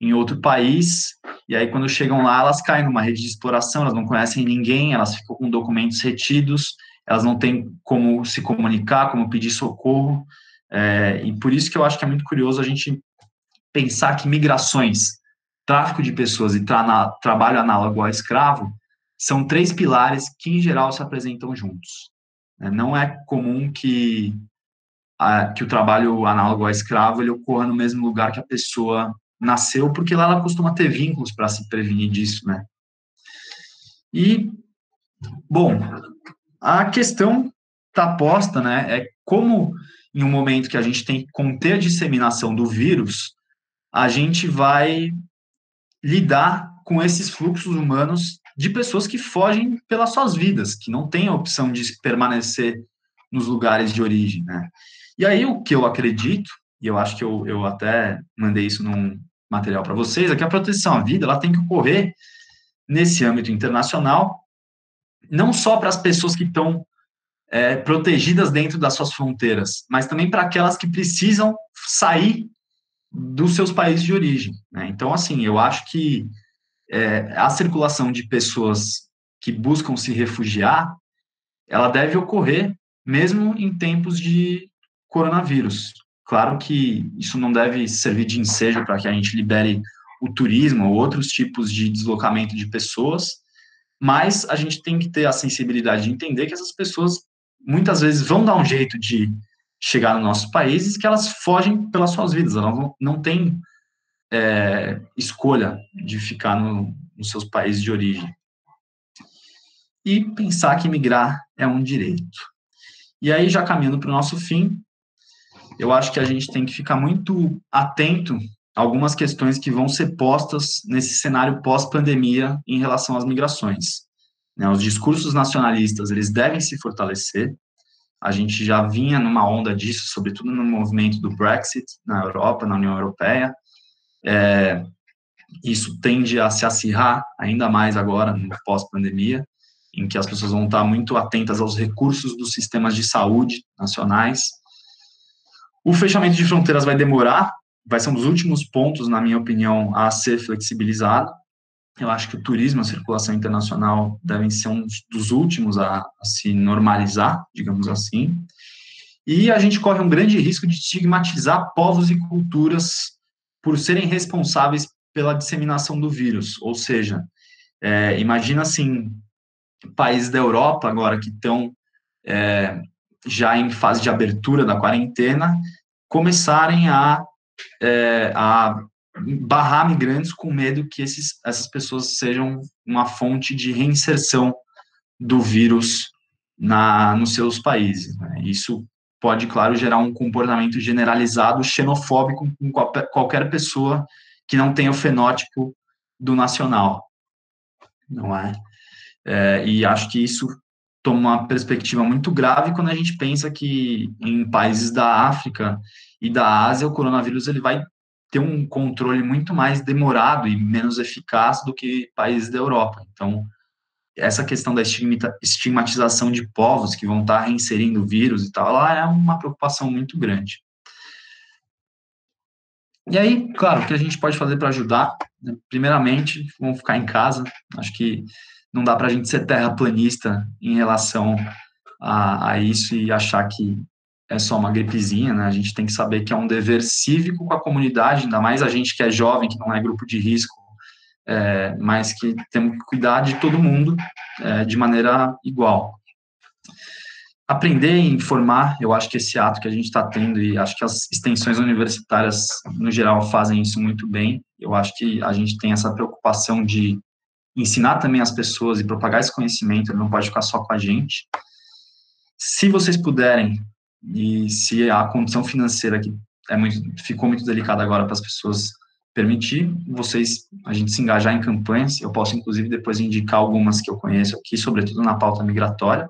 em outro país, e aí quando chegam lá, elas caem numa rede de exploração, elas não conhecem ninguém, elas ficam com documentos retidos, elas não têm como se comunicar, como pedir socorro, e por isso que eu acho que é muito curioso a gente pensar que migrações, tráfico de pessoas e trabalho análogo ao escravo são três pilares que, em geral, se apresentam juntos. Não é comum que o trabalho análogo ao escravo ele ocorra no mesmo lugar que a pessoa nasceu, porque lá ela costuma ter vínculos para se prevenir disso, né? E, bom, a questão está posta, né, é como, em um momento que a gente tem que conter a disseminação do vírus, a gente vai lidar com esses fluxos humanos de pessoas que fogem pelas suas vidas, que não têm a opção de permanecer nos lugares de origem, né? E aí o que eu acredito, e eu acho que eu até mandei isso num material para vocês, é que a proteção à vida ela tem que ocorrer nesse âmbito internacional, não só para as pessoas que estão protegidas dentro das suas fronteiras, mas também para aquelas que precisam sair dos seus países de origem, né? Então, assim, eu acho que a circulação de pessoas que buscam se refugiar, ela deve ocorrer mesmo em tempos de coronavírus. Claro que isso não deve servir de ensejo para que a gente libere o turismo ou outros tipos de deslocamento de pessoas, mas a gente tem que ter a sensibilidade de entender que essas pessoas muitas vezes vão dar um jeito de chegar nos nossos países, que elas fogem pelas suas vidas, elas não têm escolha de ficar nos seus países de origem. E pensar que migrar é um direito. E aí, já caminhando para o nosso fim, eu acho que a gente tem que ficar muito atento a algumas questões que vão ser postas nesse cenário pós-pandemia em relação às migrações. Os discursos nacionalistas, eles devem se fortalecer. A gente já vinha numa onda disso, sobretudo no movimento do Brexit na Europa, na União Europeia. Isso tende a se acirrar ainda mais agora, no pós-pandemia, em que as pessoas vão estar muito atentas aos recursos dos sistemas de saúde nacionais. O fechamento de fronteiras vai demorar, vai ser um dos últimos pontos, na minha opinião, a ser flexibilizado. Eu acho que o turismo, a circulação internacional devem ser um dos últimos a se normalizar, digamos assim. E a gente corre um grande risco de estigmatizar povos e culturas por serem responsáveis pela disseminação do vírus. Ou seja, imagina assim, países da Europa agora que estão já em fase de abertura da quarentena, começarem a barrar migrantes com medo que essas pessoas sejam uma fonte de reinserção do vírus nos seus países, né? Isso pode, claro, gerar um comportamento generalizado xenofóbico com qualquer pessoa que não tenha o fenótipo do nacional, não é? E acho que isso toma uma perspectiva muito grave quando a gente pensa que em países da África e da Ásia o coronavírus ele vai ter um controle muito mais demorado e menos eficaz do que países da Europa. Então, essa questão da estigmatização de povos que vão estar reinserindo o vírus e tal, ela é uma preocupação muito grande. E aí, claro, o que a gente pode fazer para ajudar? Né? Primeiramente, vamos ficar em casa. Acho que não dá para a gente ser terraplanista em relação a isso e achar que é só uma gripezinha, né? A gente tem que saber que é um dever cívico com a comunidade, ainda mais a gente que é jovem, que não é grupo de risco, mas que temos que cuidar de todo mundo de maneira igual. Aprender e informar, eu acho que esse ato que a gente está tendo, e acho que as extensões universitárias, no geral, fazem isso muito bem. Eu acho que a gente tem essa preocupação de ensinar também as pessoas e propagar esse conhecimento, não pode ficar só com a gente. Se vocês puderem, e se a condição financeira que ficou muito delicada agora para as pessoas permitir, a gente se engajar em campanhas, eu posso, inclusive, depois indicar algumas que eu conheço aqui, sobretudo na pauta migratória.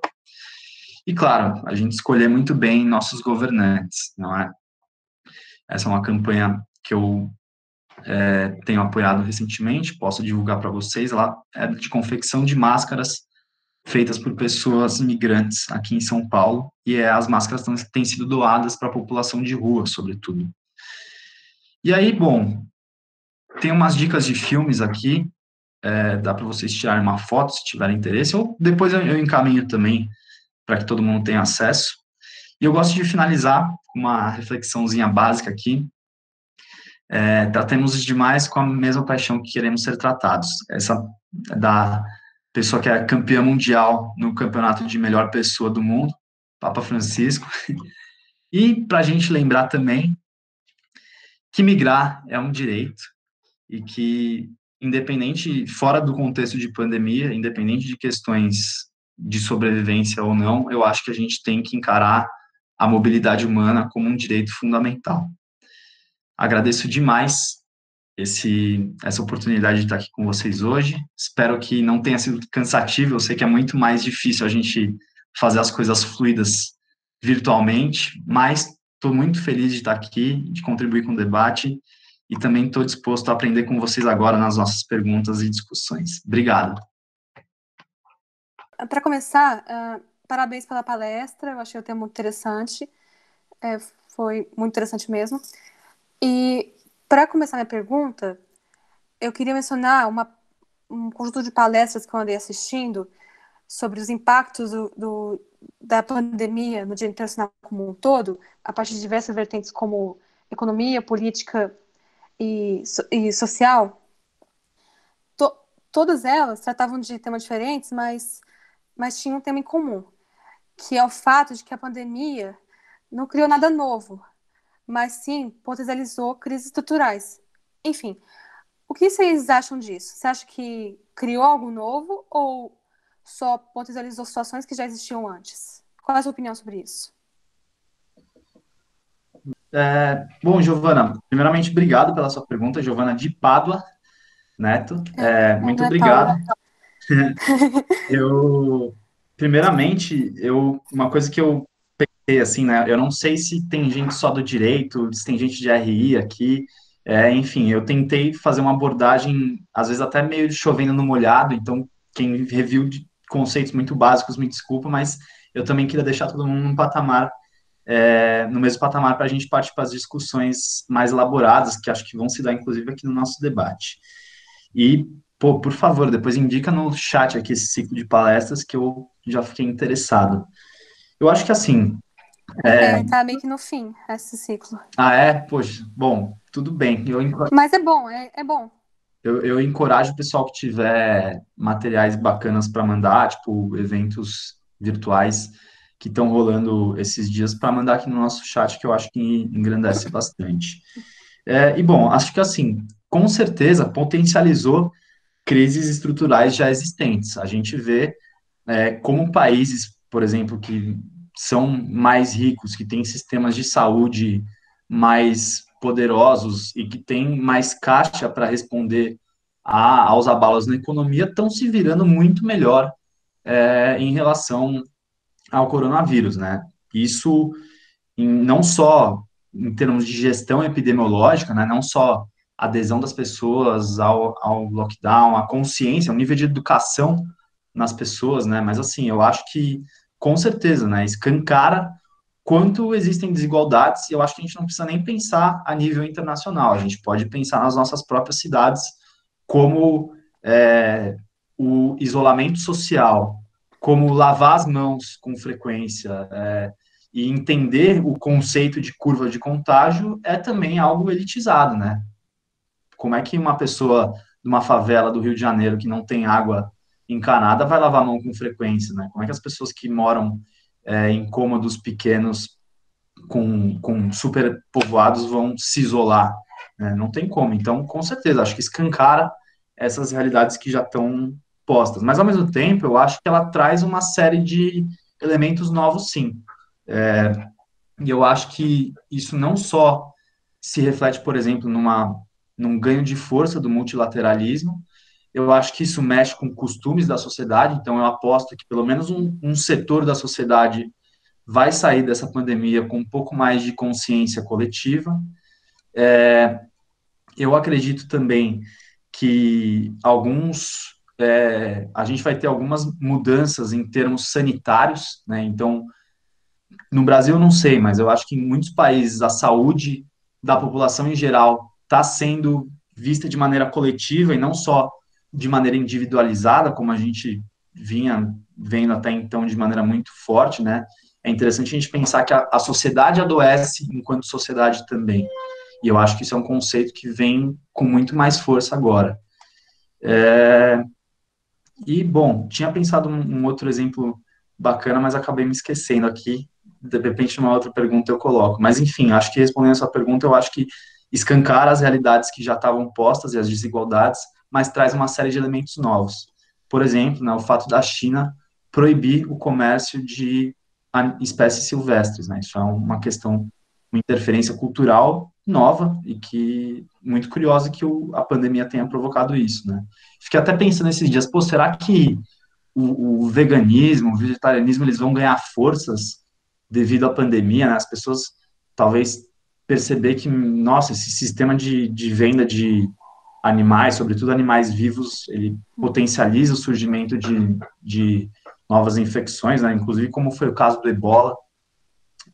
E, claro, a gente escolher muito bem nossos governantes, não é? Essa é uma campanha que eu tenho apoiado recentemente, posso divulgar para vocês, ela é de confecção de máscaras feitas por pessoas migrantes aqui em São Paulo, e as máscaras têm sido doadas para a população de rua, sobretudo. E aí, bom, tem umas dicas de filmes aqui, dá para vocês tirarem uma foto, se tiverem interesse, ou depois eu encaminho também, para que todo mundo tenha acesso. E eu gosto de finalizar com uma reflexãozinha básica aqui. Tratemos os demais com a mesma paixão que queremos ser tratados. Essa da pessoa que é campeã mundial no campeonato de melhor pessoa do mundo, Papa Francisco. E para a gente lembrar também que migrar é um direito e que, independente, fora do contexto de pandemia, independente de questões de sobrevivência ou não, eu acho que a gente tem que encarar a mobilidade humana como um direito fundamental. Agradeço demais essa oportunidade de estar aqui com vocês hoje. Espero que não tenha sido cansativo. Eu sei que é muito mais difícil a gente fazer as coisas fluidas virtualmente, mas estou muito feliz de estar aqui, de contribuir com o debate e também estou disposto a aprender com vocês agora nas nossas perguntas e discussões. Obrigado.
Para começar, parabéns pela palestra, eu achei o tema muito interessante, foi muito interessante mesmo. E para começar minha pergunta, eu queria mencionar um conjunto de palestras que eu andei assistindo sobre os impactos da pandemia no Dia Internacional como um todo, a partir de diversas vertentes como economia, política e social. Todas elas tratavam de temas diferentes, mas tinham um tema em comum, que é o fato de que a pandemia não criou nada novo, mas sim potencializou crises estruturais. Enfim, o que vocês acham disso? Você acha que criou algo novo ou só potencializou situações que já existiam antes? Qual é a sua opinião sobre isso?
Bom, Giovana, primeiramente, obrigado pela sua pergunta, Giovana de Pádua Neto. Muito
Não é Paula.
obrigado. Primeiramente, uma coisa que eu pensei, assim, né, eu não sei se tem gente só do direito, se tem gente de RI aqui, enfim, eu tentei fazer uma abordagem, às vezes até meio de chovendo no molhado, então quem reviu de conceitos muito básicos, me desculpa, mas eu também queria deixar todo mundo no mesmo patamar para a gente partir para as discussões mais elaboradas, que acho que vão se dar, inclusive, aqui no nosso debate. E, pô, por favor, depois indica no chat aqui esse ciclo de palestras que eu já fiquei interessado. Eu acho que assim.
Tá meio que no fim, esse ciclo.
Poxa, bom, tudo bem.
Mas é bom, é bom.
Eu encorajo o pessoal que tiver materiais bacanas para mandar, tipo, eventos virtuais que estão rolando esses dias, para mandar aqui no nosso chat, que eu acho que engrandece bastante. E, bom, acho que assim, com certeza potencializou crises estruturais já existentes. A gente vê como países, por exemplo, que são mais ricos, que têm sistemas de saúde mais poderosos e que têm mais caixa para responder aos abalos na economia estão se virando muito melhor em relação ao coronavírus, né? Isso não só em termos de gestão epidemiológica, né? Não só a adesão das pessoas ao lockdown, a consciência, o nível de educação nas pessoas, né? Mas assim, eu acho que com certeza, né? Escancara quanto existem desigualdades, e eu acho que a gente não precisa nem pensar a nível internacional, a gente pode pensar nas nossas próprias cidades, como o isolamento social, como lavar as mãos com frequência, e entender o conceito de curva de contágio é também algo elitizado, né? Como é que uma pessoa de uma favela do Rio de Janeiro que não tem água encanada vai lavar a mão com frequência, né? Como é que as pessoas que moram em cômodos pequenos com superpovoados vão se isolar, né? Não tem como. Então, com certeza, acho que escancara essas realidades que já estão postas. Mas, ao mesmo tempo, eu acho que ela traz uma série de elementos novos, sim. E eu acho que isso não só se reflete, por exemplo, num ganho de força do multilateralismo, eu acho que isso mexe com costumes da sociedade, então eu aposto que pelo menos um setor da sociedade vai sair dessa pandemia com um pouco mais de consciência coletiva. Eu acredito também que a gente vai ter algumas mudanças em termos sanitários, né? Então, no Brasil, eu não sei, mas eu acho que em muitos países a saúde da população em geral está sendo vista de maneira coletiva e não só de maneira individualizada, como a gente vinha vendo até então de maneira muito forte, né? É interessante a gente pensar que a sociedade adoece enquanto sociedade também. E eu acho que isso é um conceito que vem com muito mais força agora. E, bom, tinha pensado um outro exemplo bacana, mas acabei me esquecendo aqui. De repente, numa outra pergunta eu coloco. Mas, enfim, acho que respondendo a sua pergunta, eu acho que escancara as realidades que já estavam postas e as desigualdades, mas traz uma série de elementos novos. Por exemplo, né, o fato da China proibir o comércio de espécies silvestres, né? Isso é uma questão, uma interferência cultural nova e que muito curiosa que a pandemia tenha provocado isso, né? Fiquei até pensando esses dias, pô, será que o veganismo, o vegetarianismo, eles vão ganhar forças devido à pandemia, né? As pessoas talvez perceber que, nossa, esse sistema de venda de animais, sobretudo animais vivos, ele potencializa o surgimento de novas infecções, né? Inclusive como foi o caso do Ebola.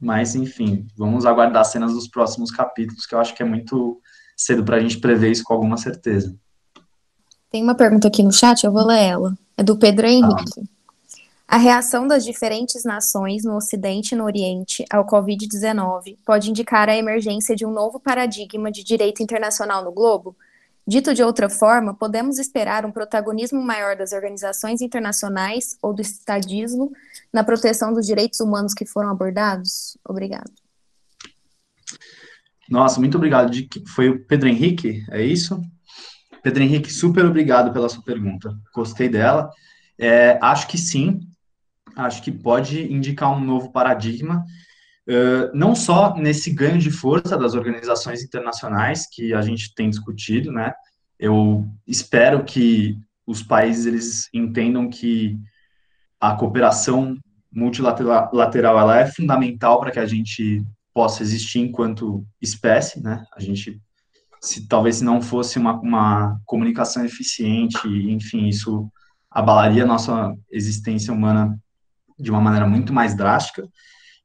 Mas, enfim, vamos aguardar as cenas dos próximos capítulos, que eu acho que é muito cedo para a gente prever isso com alguma certeza.
Tem uma pergunta aqui no chat, eu vou ler ela. É do Pedro
Tá.
Henrique. A reação das diferentes nações no Ocidente e no Oriente ao Covid-19 pode indicar a emergência de um novo paradigma de direito internacional no globo? Dito de outra forma, podemos esperar um protagonismo maior das organizações internacionais ou do estadismo na proteção dos direitos humanos que foram abordados? Obrigado.
Nossa, muito obrigado. Foi o Pedro Henrique, é isso? Pedro Henrique, super obrigado pela sua pergunta. Gostei dela. Acho que sim, acho que pode indicar um novo paradigma, não só nesse ganho de força das organizações internacionais que a gente tem discutido, né? Eu espero que os países eles entendam que a cooperação multilateral ela é fundamental para que a gente possa existir enquanto espécie, né? A gente talvez se não fosse uma comunicação eficiente, enfim, isso abalaria a nossa existência humana de uma maneira muito mais drástica.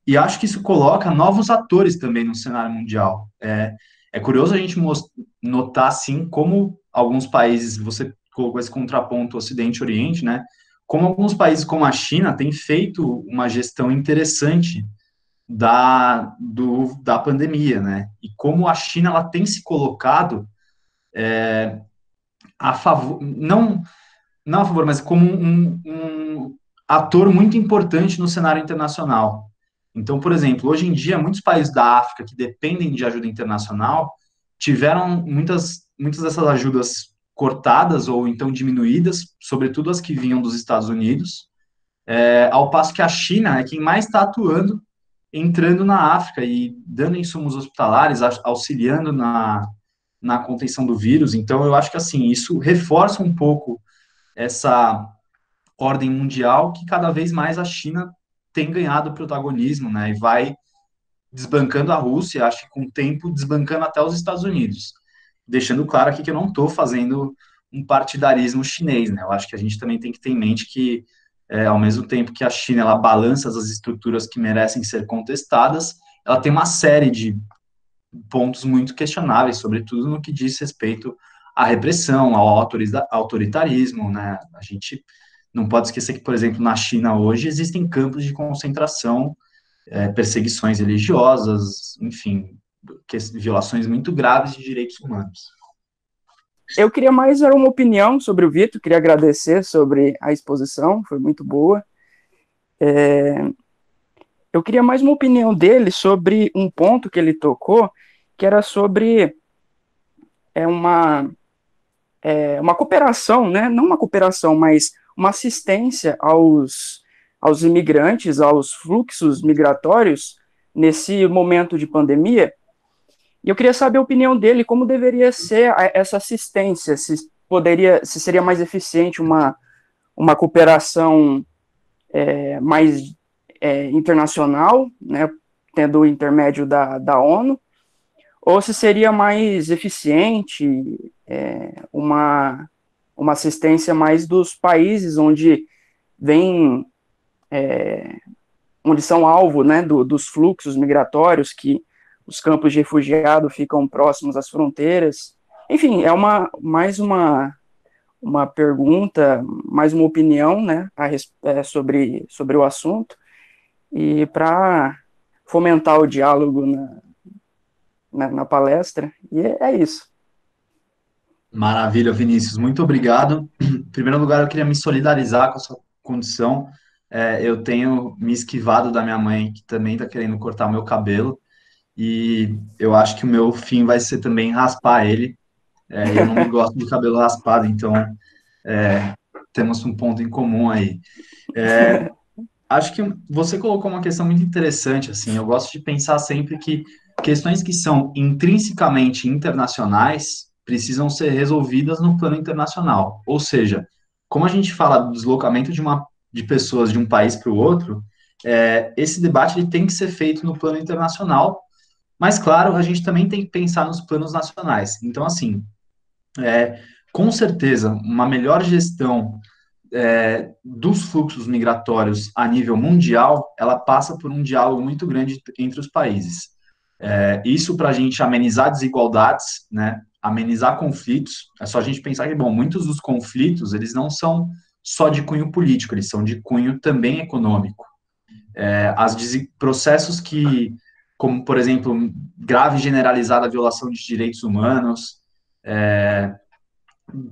E acho que isso coloca novos atores também no cenário mundial. É curioso a gente notar, assim, como alguns países, você colocou esse contraponto Ocidente-Oriente, né? Como alguns países como a China têm feito uma gestão interessante da pandemia, né? E como a China ela tem se colocado a favor, não a favor, mas como um ator muito importante no cenário internacional. Então, por exemplo, hoje em dia, muitos países da África que dependem de ajuda internacional tiveram muitas dessas ajudas cortadas ou então diminuídas, sobretudo as que vinham dos Estados Unidos, ao passo que a China é quem mais está atuando, entrando na África e dando insumos hospitalares, auxiliando na contenção do vírus. Então, eu acho que, assim, isso reforça um pouco essa ordem mundial que cada vez mais a China tem ganhado protagonismo, né, e vai desbancando a Rússia, acho que com o tempo desbancando até os Estados Unidos. Deixando claro aqui que eu não estou fazendo um partidarismo chinês, né? Eu acho que a gente também tem que ter em mente que, ao mesmo tempo que a China ela balança as estruturas que merecem ser contestadas, ela tem uma série de pontos muito questionáveis, sobretudo no que diz respeito à repressão, ao autoritarismo, né? A gente não pode esquecer que, por exemplo, na China hoje existem campos de concentração, perseguições religiosas, enfim, violações muito graves de direitos humanos.
Eu queria mais dar uma opinião sobre o Vitor, queria agradecer sobre a exposição, foi muito boa. Eu queria mais uma opinião dele sobre um ponto que ele tocou, que era sobre uma cooperação, né? Não uma cooperação, mas uma assistência aos imigrantes, aos fluxos migratórios nesse momento de pandemia. E eu queria saber a opinião dele, como deveria ser essa assistência, se seria mais eficiente uma cooperação mais internacional, né, tendo o intermédio da ONU, ou se seria mais eficiente uma assistência mais dos países onde onde são alvo, né, dos fluxos migratórios, que os campos de refugiado ficam próximos às fronteiras. Enfim, mais uma pergunta, mais uma opinião, né, sobre o assunto, e para fomentar o diálogo na palestra, e é isso.
Maravilha, Vinícius, muito obrigado. Em primeiro lugar, eu queria me solidarizar com a sua condição. Eu tenho me esquivado da minha mãe, que também está querendo cortar o meu cabelo, e eu acho que o meu fim vai ser também raspar ele. Eu não gosto de cabelo raspado, então temos um ponto em comum aí. Acho que você colocou uma questão muito interessante, assim, eu gosto de pensar sempre que questões que são intrinsecamente internacionais precisam ser resolvidas no plano internacional. Ou seja, como a gente fala do deslocamento de pessoas de um país para o outro, esse debate ele tem que ser feito no plano internacional, mas, claro, a gente também tem que pensar nos planos nacionais. Então, assim, com certeza, uma melhor gestão dos fluxos migratórios a nível mundial, ela passa por um diálogo muito grande entre os países. Isso para a gente amenizar desigualdades, né, amenizar conflitos. É só a gente pensar que, bom, muitos dos conflitos, eles não são só de cunho político, eles são de cunho também econômico. Processos que, como, por exemplo, grave e generalizada violação de direitos humanos,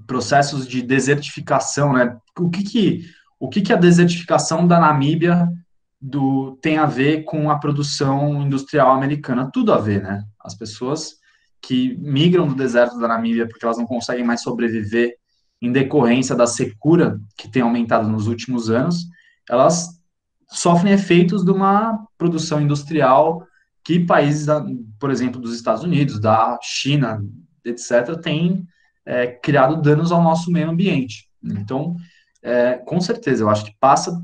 processos de desertificação, né? O que a desertificação da Namíbia tem a ver com a produção industrial americana? Tudo a ver, né? As pessoas que migram do deserto da Namíbia porque elas não conseguem mais sobreviver em decorrência da secura que tem aumentado nos últimos anos, elas sofrem efeitos de uma produção industrial que países, por exemplo, dos Estados Unidos, da China, etc., têm criado danos ao nosso meio ambiente. Então, com certeza, eu acho que passa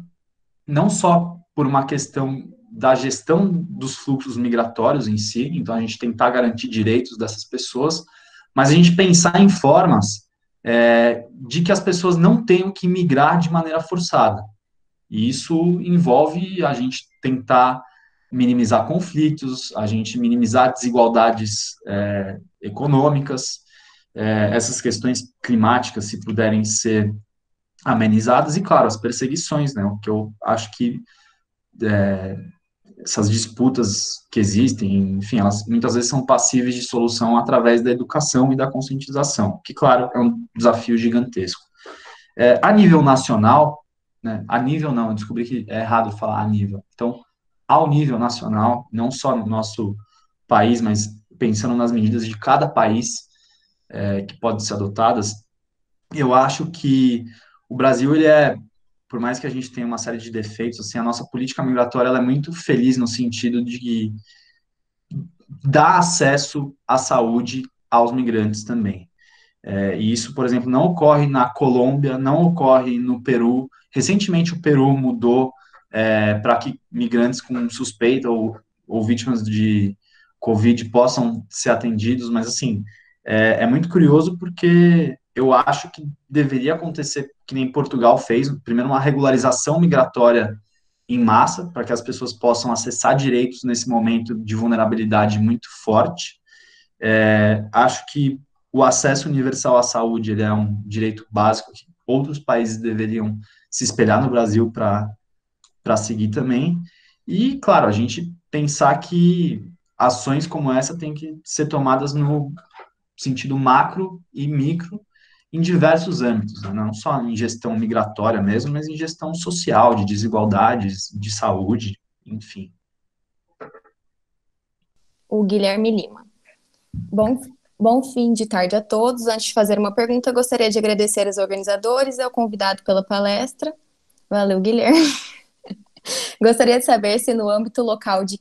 não só por uma questão da gestão dos fluxos migratórios em si, então a gente tentar garantir direitos dessas pessoas, mas a gente pensar em formas de que as pessoas não tenham que migrar de maneira forçada. E isso envolve a gente tentar minimizar conflitos, a gente minimizar desigualdades econômicas, essas questões climáticas, se puderem ser amenizadas, e, claro, as perseguições, né, o que eu acho que essas disputas que existem, enfim, elas muitas vezes são passíveis de solução através da educação e da conscientização, que, claro, é um desafio gigantesco. A nível nacional, né, a nível não, eu descobri que é errado falar a nível, então, ao nível nacional, não só no nosso país, mas pensando nas medidas de cada país, que podem ser adotadas, eu acho que o Brasil, por mais que a gente tenha uma série de defeitos, assim, a nossa política migratória ela é muito feliz no sentido de dar acesso à saúde aos migrantes também. E isso, por exemplo, não ocorre na Colômbia, não ocorre no Peru. Recentemente, o Peru mudou para que migrantes com suspeita ou vítimas de Covid possam ser atendidos, mas, assim, é muito curioso porque eu acho que deveria acontecer, que nem Portugal fez, primeiro uma regularização migratória em massa, para que as pessoas possam acessar direitos nesse momento de vulnerabilidade muito forte. Acho que o acesso universal à saúde ele é um direito básico que outros países deveriam se espelhar no Brasil para seguir também. E, claro, a gente pensar que ações como essa têm que ser tomadas no sentido macro e micro em diversos âmbitos, né? Não só em gestão migratória mesmo, mas em gestão social, de desigualdades, de saúde, enfim.
O Guilherme Lima. Bom fim de tarde a todos. Antes de fazer uma pergunta, gostaria de agradecer aos organizadores e ao convidado pela palestra. Valeu, Guilherme. Gostaria de saber se no âmbito local de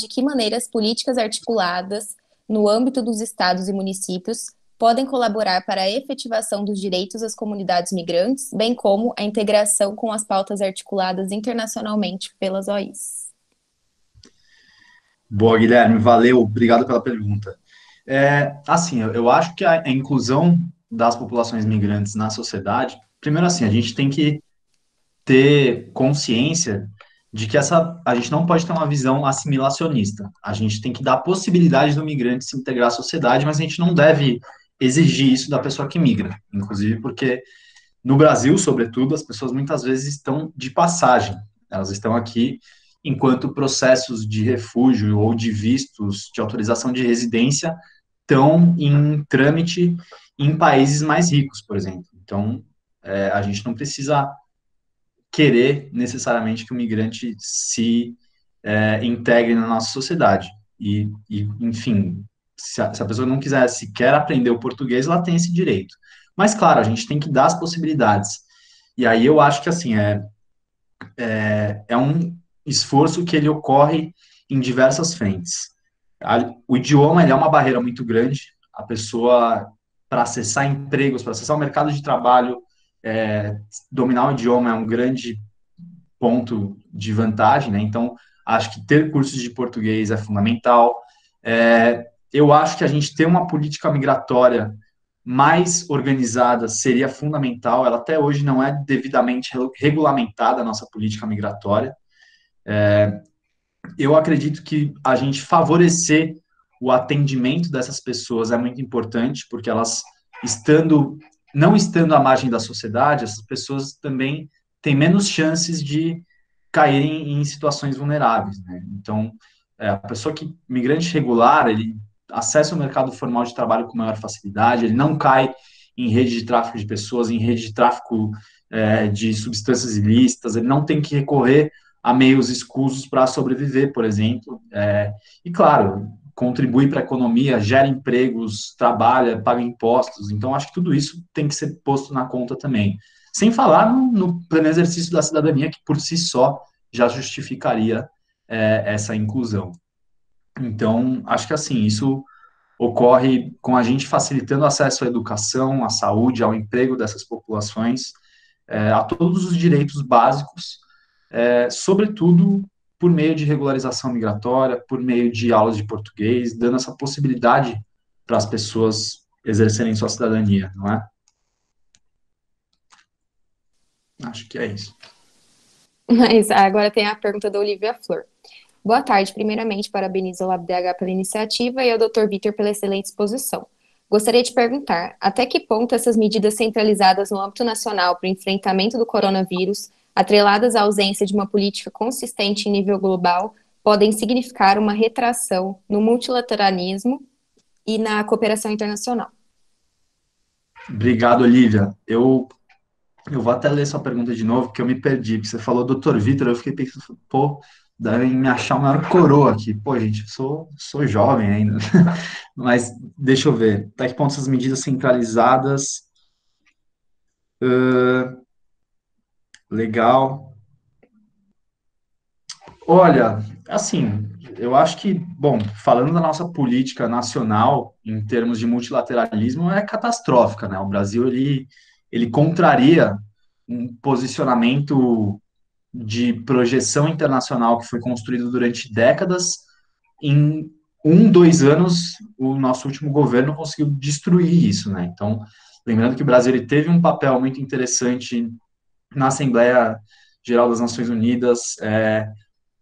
que maneiras políticas articuladas no âmbito dos estados e municípios podem colaborar para a efetivação dos direitos das comunidades migrantes, bem como a integração com as pautas articuladas internacionalmente pelas OIs.
Boa, Guilherme, valeu, obrigado pela pergunta. Assim, eu acho que a inclusão das populações migrantes na sociedade, primeiro assim, a gente tem que ter consciência de que a gente não pode ter uma visão assimilacionista. A gente tem que dar a possibilidade do migrante se integrar à sociedade, mas a gente não deve exigir isso da pessoa que migra, inclusive porque no Brasil, sobretudo, as pessoas muitas vezes estão de passagem. Elas estão aqui enquanto processos de refúgio ou de vistos de autorização de residência estão em trâmite em países mais ricos, por exemplo. Então, a gente não precisa querer necessariamente que o migrante se integre na nossa sociedade. Enfim, se a pessoa não quiser sequer aprender o português, ela tem esse direito. Mas, claro, a gente tem que dar as possibilidades. E aí eu acho que, assim, é um esforço que ele ocorre em diversas frentes. O idioma, ele é uma barreira muito grande. A pessoa, para acessar empregos, para acessar o mercado de trabalho, dominar o idioma é um grande ponto de vantagem, né? Então, acho que ter cursos de português é fundamental. Eu acho que a gente ter uma política migratória mais organizada seria fundamental. Ela até hoje não é devidamente regulamentada, a nossa política migratória. Eu acredito que a gente favorecer o atendimento dessas pessoas é muito importante, porque elas não estando à margem da sociedade, essas pessoas também têm menos chances de caírem em situações vulneráveis, né? Então, a pessoa migrante regular, ele acessa o mercado formal de trabalho com maior facilidade, ele não cai em rede de tráfico de pessoas, em rede de tráfico de substâncias ilícitas, ele não tem que recorrer a meios escusos para sobreviver, por exemplo. E, claro, contribui para a economia, gera empregos, trabalha, paga impostos. Então, acho que tudo isso tem que ser posto na conta também. Sem falar no pleno exercício da cidadania, que por si só já justificaria essa inclusão. Então, acho que assim, isso ocorre com a gente facilitando o acesso à educação, à saúde, ao emprego dessas populações, a todos os direitos básicos, sobretudo por meio de regularização migratória, por meio de aulas de português, dando essa possibilidade para as pessoas exercerem sua cidadania, não é? Acho que é isso.
Mas agora tem a pergunta da Olivia Flor. Boa tarde. Primeiramente, parabenizo ao LabDH pela iniciativa e ao Dr. Vitor pela excelente exposição. Gostaria de perguntar, até que ponto essas medidas centralizadas no âmbito nacional para o enfrentamento do coronavírus, atreladas à ausência de uma política consistente em nível global, podem significar uma retração no multilateralismo e na cooperação internacional?
Obrigado, Olivia. Eu vou até ler sua pergunta de novo, porque eu me perdi, porque você falou Dr. Vitor, eu fiquei pensando, pô, devem me achar o maior coroa aqui. Pô, gente, eu sou jovem ainda. Mas deixa eu ver. Até que ponto essas medidas centralizadas... legal. Olha, assim, eu acho que, bom, falando da nossa política nacional, em termos de multilateralismo, é catastrófica, né? O Brasil, ele contraria um posicionamento de projeção internacional que foi construído durante décadas. Em 2 anos, o nosso último governo conseguiu destruir isso, né? Então, lembrando que o Brasil ele teve um papel muito interessante na Assembleia Geral das Nações Unidas,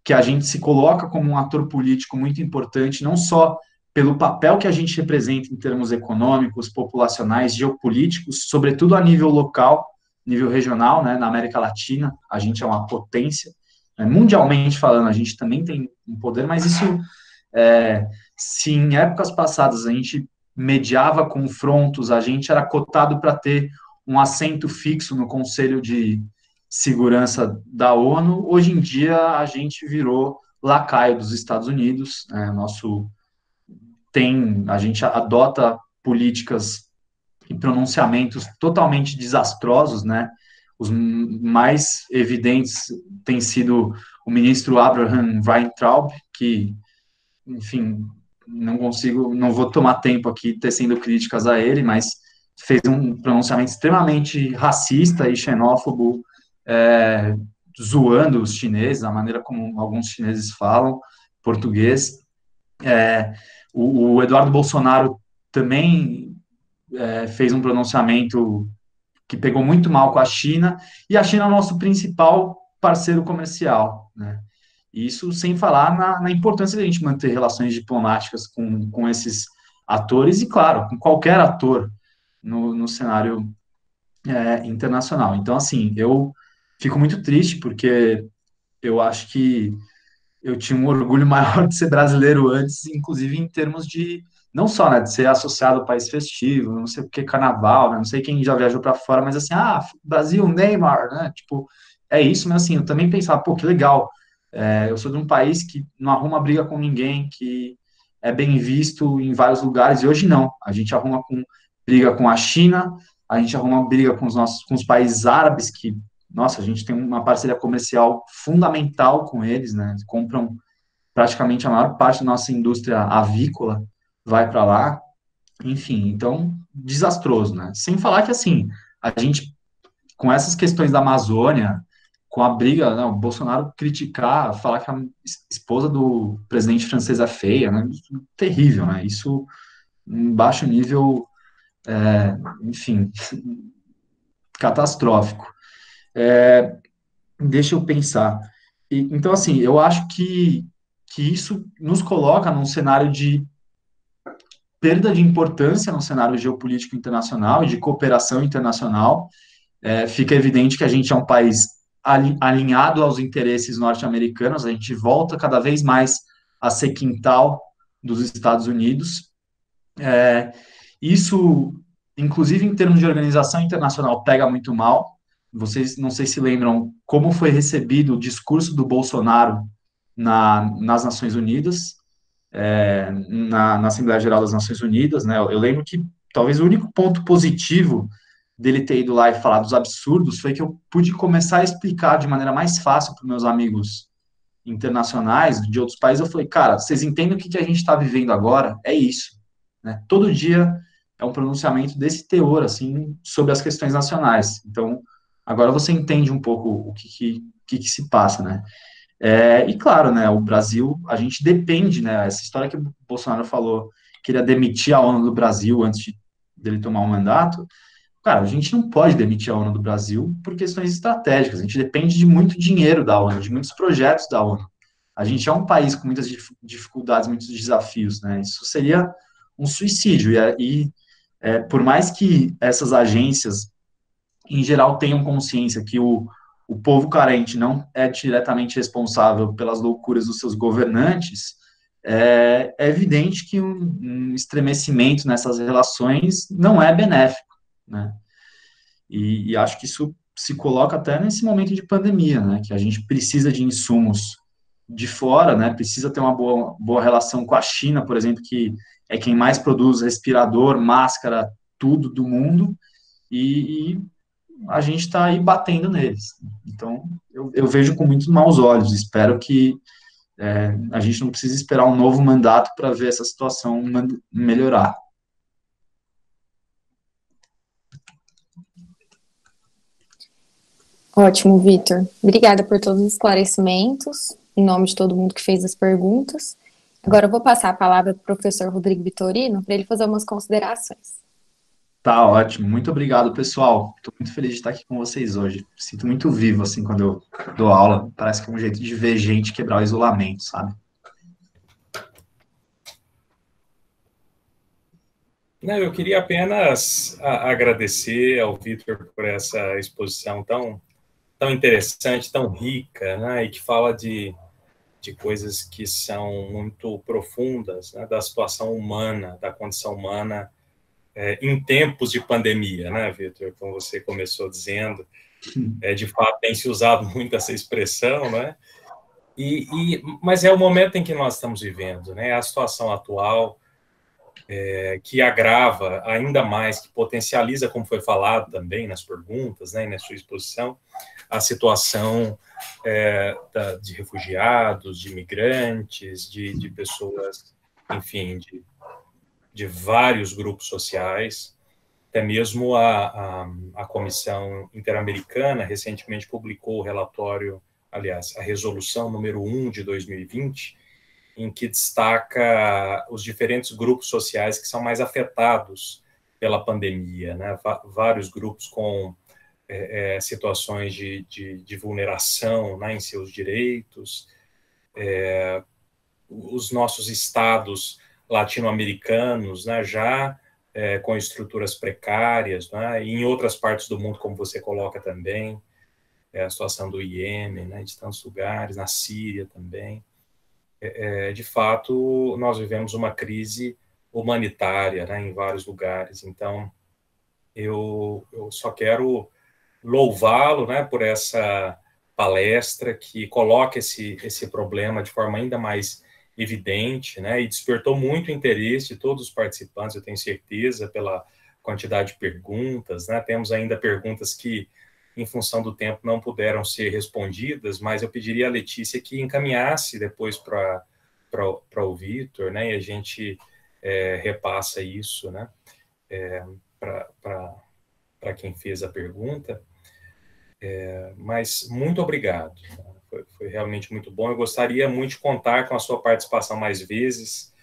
que a gente se coloca como um ator político muito importante, não só pelo papel que a gente representa em termos econômicos, populacionais, geopolíticos, sobretudo a nível local, nível regional, né, na América Latina, a gente é uma potência, né, mundialmente falando, a gente também tem um poder, mas isso, se em épocas passadas a gente mediava confrontos, a gente era cotado para ter um assento fixo no Conselho de Segurança da ONU, hoje em dia a gente virou lacaio dos Estados Unidos, a gente adota políticas e pronunciamentos totalmente desastrosos, né? Os mais evidentes têm sido o ministro Abraham Weintraub, que, enfim, não vou tomar tempo aqui tecendo críticas a ele, mas fez um pronunciamento extremamente racista e xenófobo, é, zoando os chineses, a maneira como alguns chineses falam português. É, o Eduardo Bolsonaro também fez um pronunciamento que pegou muito mal com a China, e a China é o nosso principal parceiro comercial, né? Isso sem falar na importância de a gente manter relações diplomáticas com esses atores e, claro, com qualquer ator no cenário internacional. Então, assim, eu fico muito triste porque eu acho que eu tinha um orgulho maior de ser brasileiro antes, inclusive em termos de, não só, né, de ser associado ao país festivo, não sei o que, carnaval, né, não sei quem já viajou para fora, mas assim, Brasil, Neymar, né, tipo, é isso, mas assim, eu também pensava, pô, que legal, eu sou de um país que não arruma briga com ninguém, que é bem visto em vários lugares, e hoje não, a gente arruma briga com a China, a gente arruma briga com os países árabes, que, nossa, a gente tem uma parceria comercial fundamental com eles, né, eles compram praticamente a maior parte da nossa indústria avícola vai para lá, enfim, então, desastroso, né? Sem falar que, assim, a gente, com essas questões da Amazônia, com a briga, né, o Bolsonaro criticar, falar que a esposa do presidente francês é feia, né? Terrível, né? Isso, em baixo nível, enfim, catastrófico. Deixa eu pensar. Então, assim, eu acho que isso nos coloca num cenário de perda de importância no cenário geopolítico internacional e de cooperação internacional. Fica evidente que a gente é um país alinhado aos interesses norte-americanos, a gente volta cada vez mais a ser quintal dos Estados Unidos. Isso, inclusive em termos de organização internacional, pega muito mal. Vocês não sei se lembram como foi recebido o discurso do Bolsonaro nas Nações Unidas, na Assembleia Geral das Nações Unidas, né? Eu lembro que talvez o único ponto positivo dele ter ido lá e falar dos absurdos foi que eu pude começar a explicar de maneira mais fácil para meus amigos internacionais de outros países. Eu falei, cara, vocês entendem o que a gente está vivendo agora? É isso, né? Todo dia é um pronunciamento desse teor, assim, sobre as questões nacionais. Então, agora você entende um pouco o que se passa, né? E claro, né, o Brasil, a gente depende, né, essa história que o Bolsonaro falou, que ele ia demitir a ONU do Brasil antes dele tomar o mandato, cara, a gente não pode demitir a ONU do Brasil por questões estratégicas, a gente depende de muito dinheiro da ONU, de muitos projetos da ONU. A gente é um país com muitas dificuldades, muitos desafios, né, isso seria um suicídio, por mais que essas agências, em geral, tenham consciência que o povo carente não é diretamente responsável pelas loucuras dos seus governantes, é evidente que um estremecimento nessas relações não é benéfico, né? E acho que isso se coloca até nesse momento de pandemia, né? Que a gente precisa de insumos de fora, né? Precisa ter uma boa relação com a China, por exemplo, que é quem mais produz respirador, máscara, tudo do mundo, e a gente está aí batendo neles. Então, eu vejo com muito maus olhos. Espero que a gente não precise esperar um novo mandato para ver essa situação melhorar.
Ótimo, Vitor. Obrigada por todos os esclarecimentos, em nome de todo mundo que fez as perguntas. Agora eu vou passar a palavra para o professor Rodrigo Vitorino para ele fazer umas considerações.
Tá ótimo. Muito obrigado, pessoal. Estou muito feliz de estar aqui com vocês hoje. Me sinto muito vivo, assim, quando eu dou aula. Parece que é um jeito de ver gente quebrar o isolamento, sabe?
Não, eu queria apenas agradecer ao Vitor por essa exposição tão interessante, tão rica, né, e que fala de coisas que são muito profundas, né, da situação humana, da condição humana em tempos de pandemia, né, Vitor? Como você começou dizendo, de fato tem se usado muito essa expressão, né? Mas é o momento em que nós estamos vivendo, né? A situação atual que agrava ainda mais, que potencializa, como foi falado também nas perguntas, né, e na sua exposição, a situação de refugiados, de imigrantes, de pessoas, enfim, de vários grupos sociais. Até mesmo a Comissão Interamericana recentemente publicou o relatório, aliás, a resolução número 1 de 2020, em que destaca os diferentes grupos sociais que são mais afetados pela pandemia, né? Vários grupos com situações de vulneração, né, em seus direitos, os nossos estados latino-americanos, né, já com estruturas precárias, né, e em outras partes do mundo, como você coloca também, a situação do Iêmen, né, de tantos lugares, na Síria também. De fato, nós vivemos uma crise humanitária, né, em vários lugares. Então, eu só quero louvá-lo, né, por essa palestra que coloca esse problema de forma ainda mais evidente, né, e despertou muito interesse de todos os participantes, eu tenho certeza, pela quantidade de perguntas, né. Temos ainda perguntas que, em função do tempo, não puderam ser respondidas, mas eu pediria à Letícia que encaminhasse depois para o Vitor, né, e a gente repassa isso, né, para quem fez a pergunta. Mas muito obrigado, foi realmente muito bom. Eu gostaria muito de contar com a sua participação mais vezes,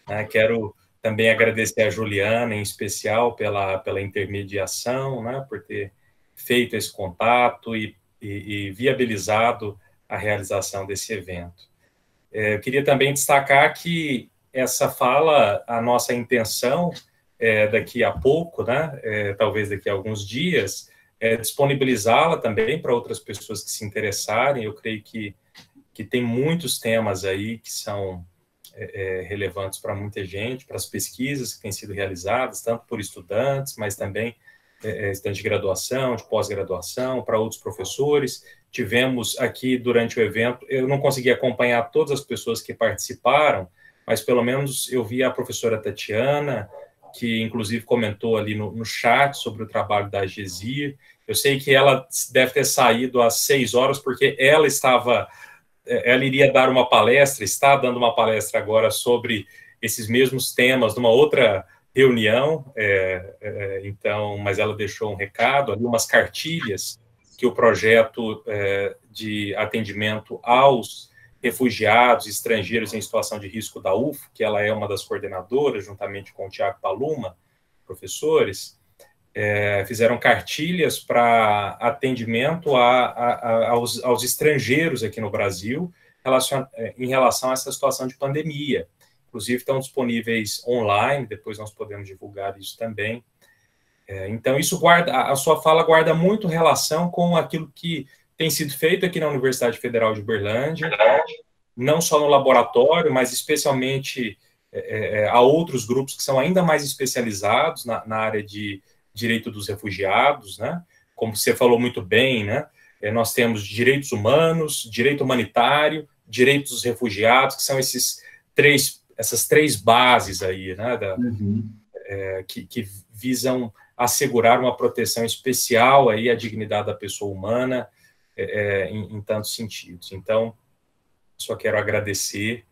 né? Quero também agradecer a Juliana, em especial, pela intermediação, né, por ter feito esse contato e viabilizado a realização desse evento. Eu queria também destacar que essa fala, a nossa intenção daqui a pouco, né, talvez daqui a alguns dias, disponibilizá-la também para outras pessoas que se interessarem. Eu creio que tem muitos temas aí que são relevantes para muita gente, para as pesquisas que têm sido realizadas, tanto por estudantes, mas também estudantes de graduação, de pós-graduação, para outros professores. Tivemos aqui, durante o evento, eu não consegui acompanhar todas as pessoas que participaram, mas pelo menos eu vi a professora Tatiana, que inclusive comentou ali no chat sobre o trabalho da GESIR. Eu sei que ela deve ter saído às 6 horas, porque ela iria dar uma palestra, está dando uma palestra agora sobre esses mesmos temas numa outra reunião, então, mas ela deixou um recado ali, umas cartilhas que o projeto de atendimento aos refugiados estrangeiros em situação de risco da UFO, que ela é uma das coordenadoras, juntamente com o Tiago Paluma, professores, fizeram cartilhas para atendimento aos estrangeiros aqui no Brasil, em relação a essa situação de pandemia. Inclusive, estão disponíveis online, depois nós podemos divulgar isso também. Então, a sua fala guarda muito relação com aquilo que tem sido feito aqui na Universidade Federal de Uberlândia, não só no laboratório, mas especialmente a outros grupos que são ainda mais especializados na área de direito dos refugiados, né? Como você falou muito bem, né? Nós temos direitos humanos, direito humanitário, direitos dos refugiados, que são essas três bases aí, né? Que visam assegurar uma proteção especial aí à dignidade da pessoa humana em tantos sentidos. Então, só quero agradecer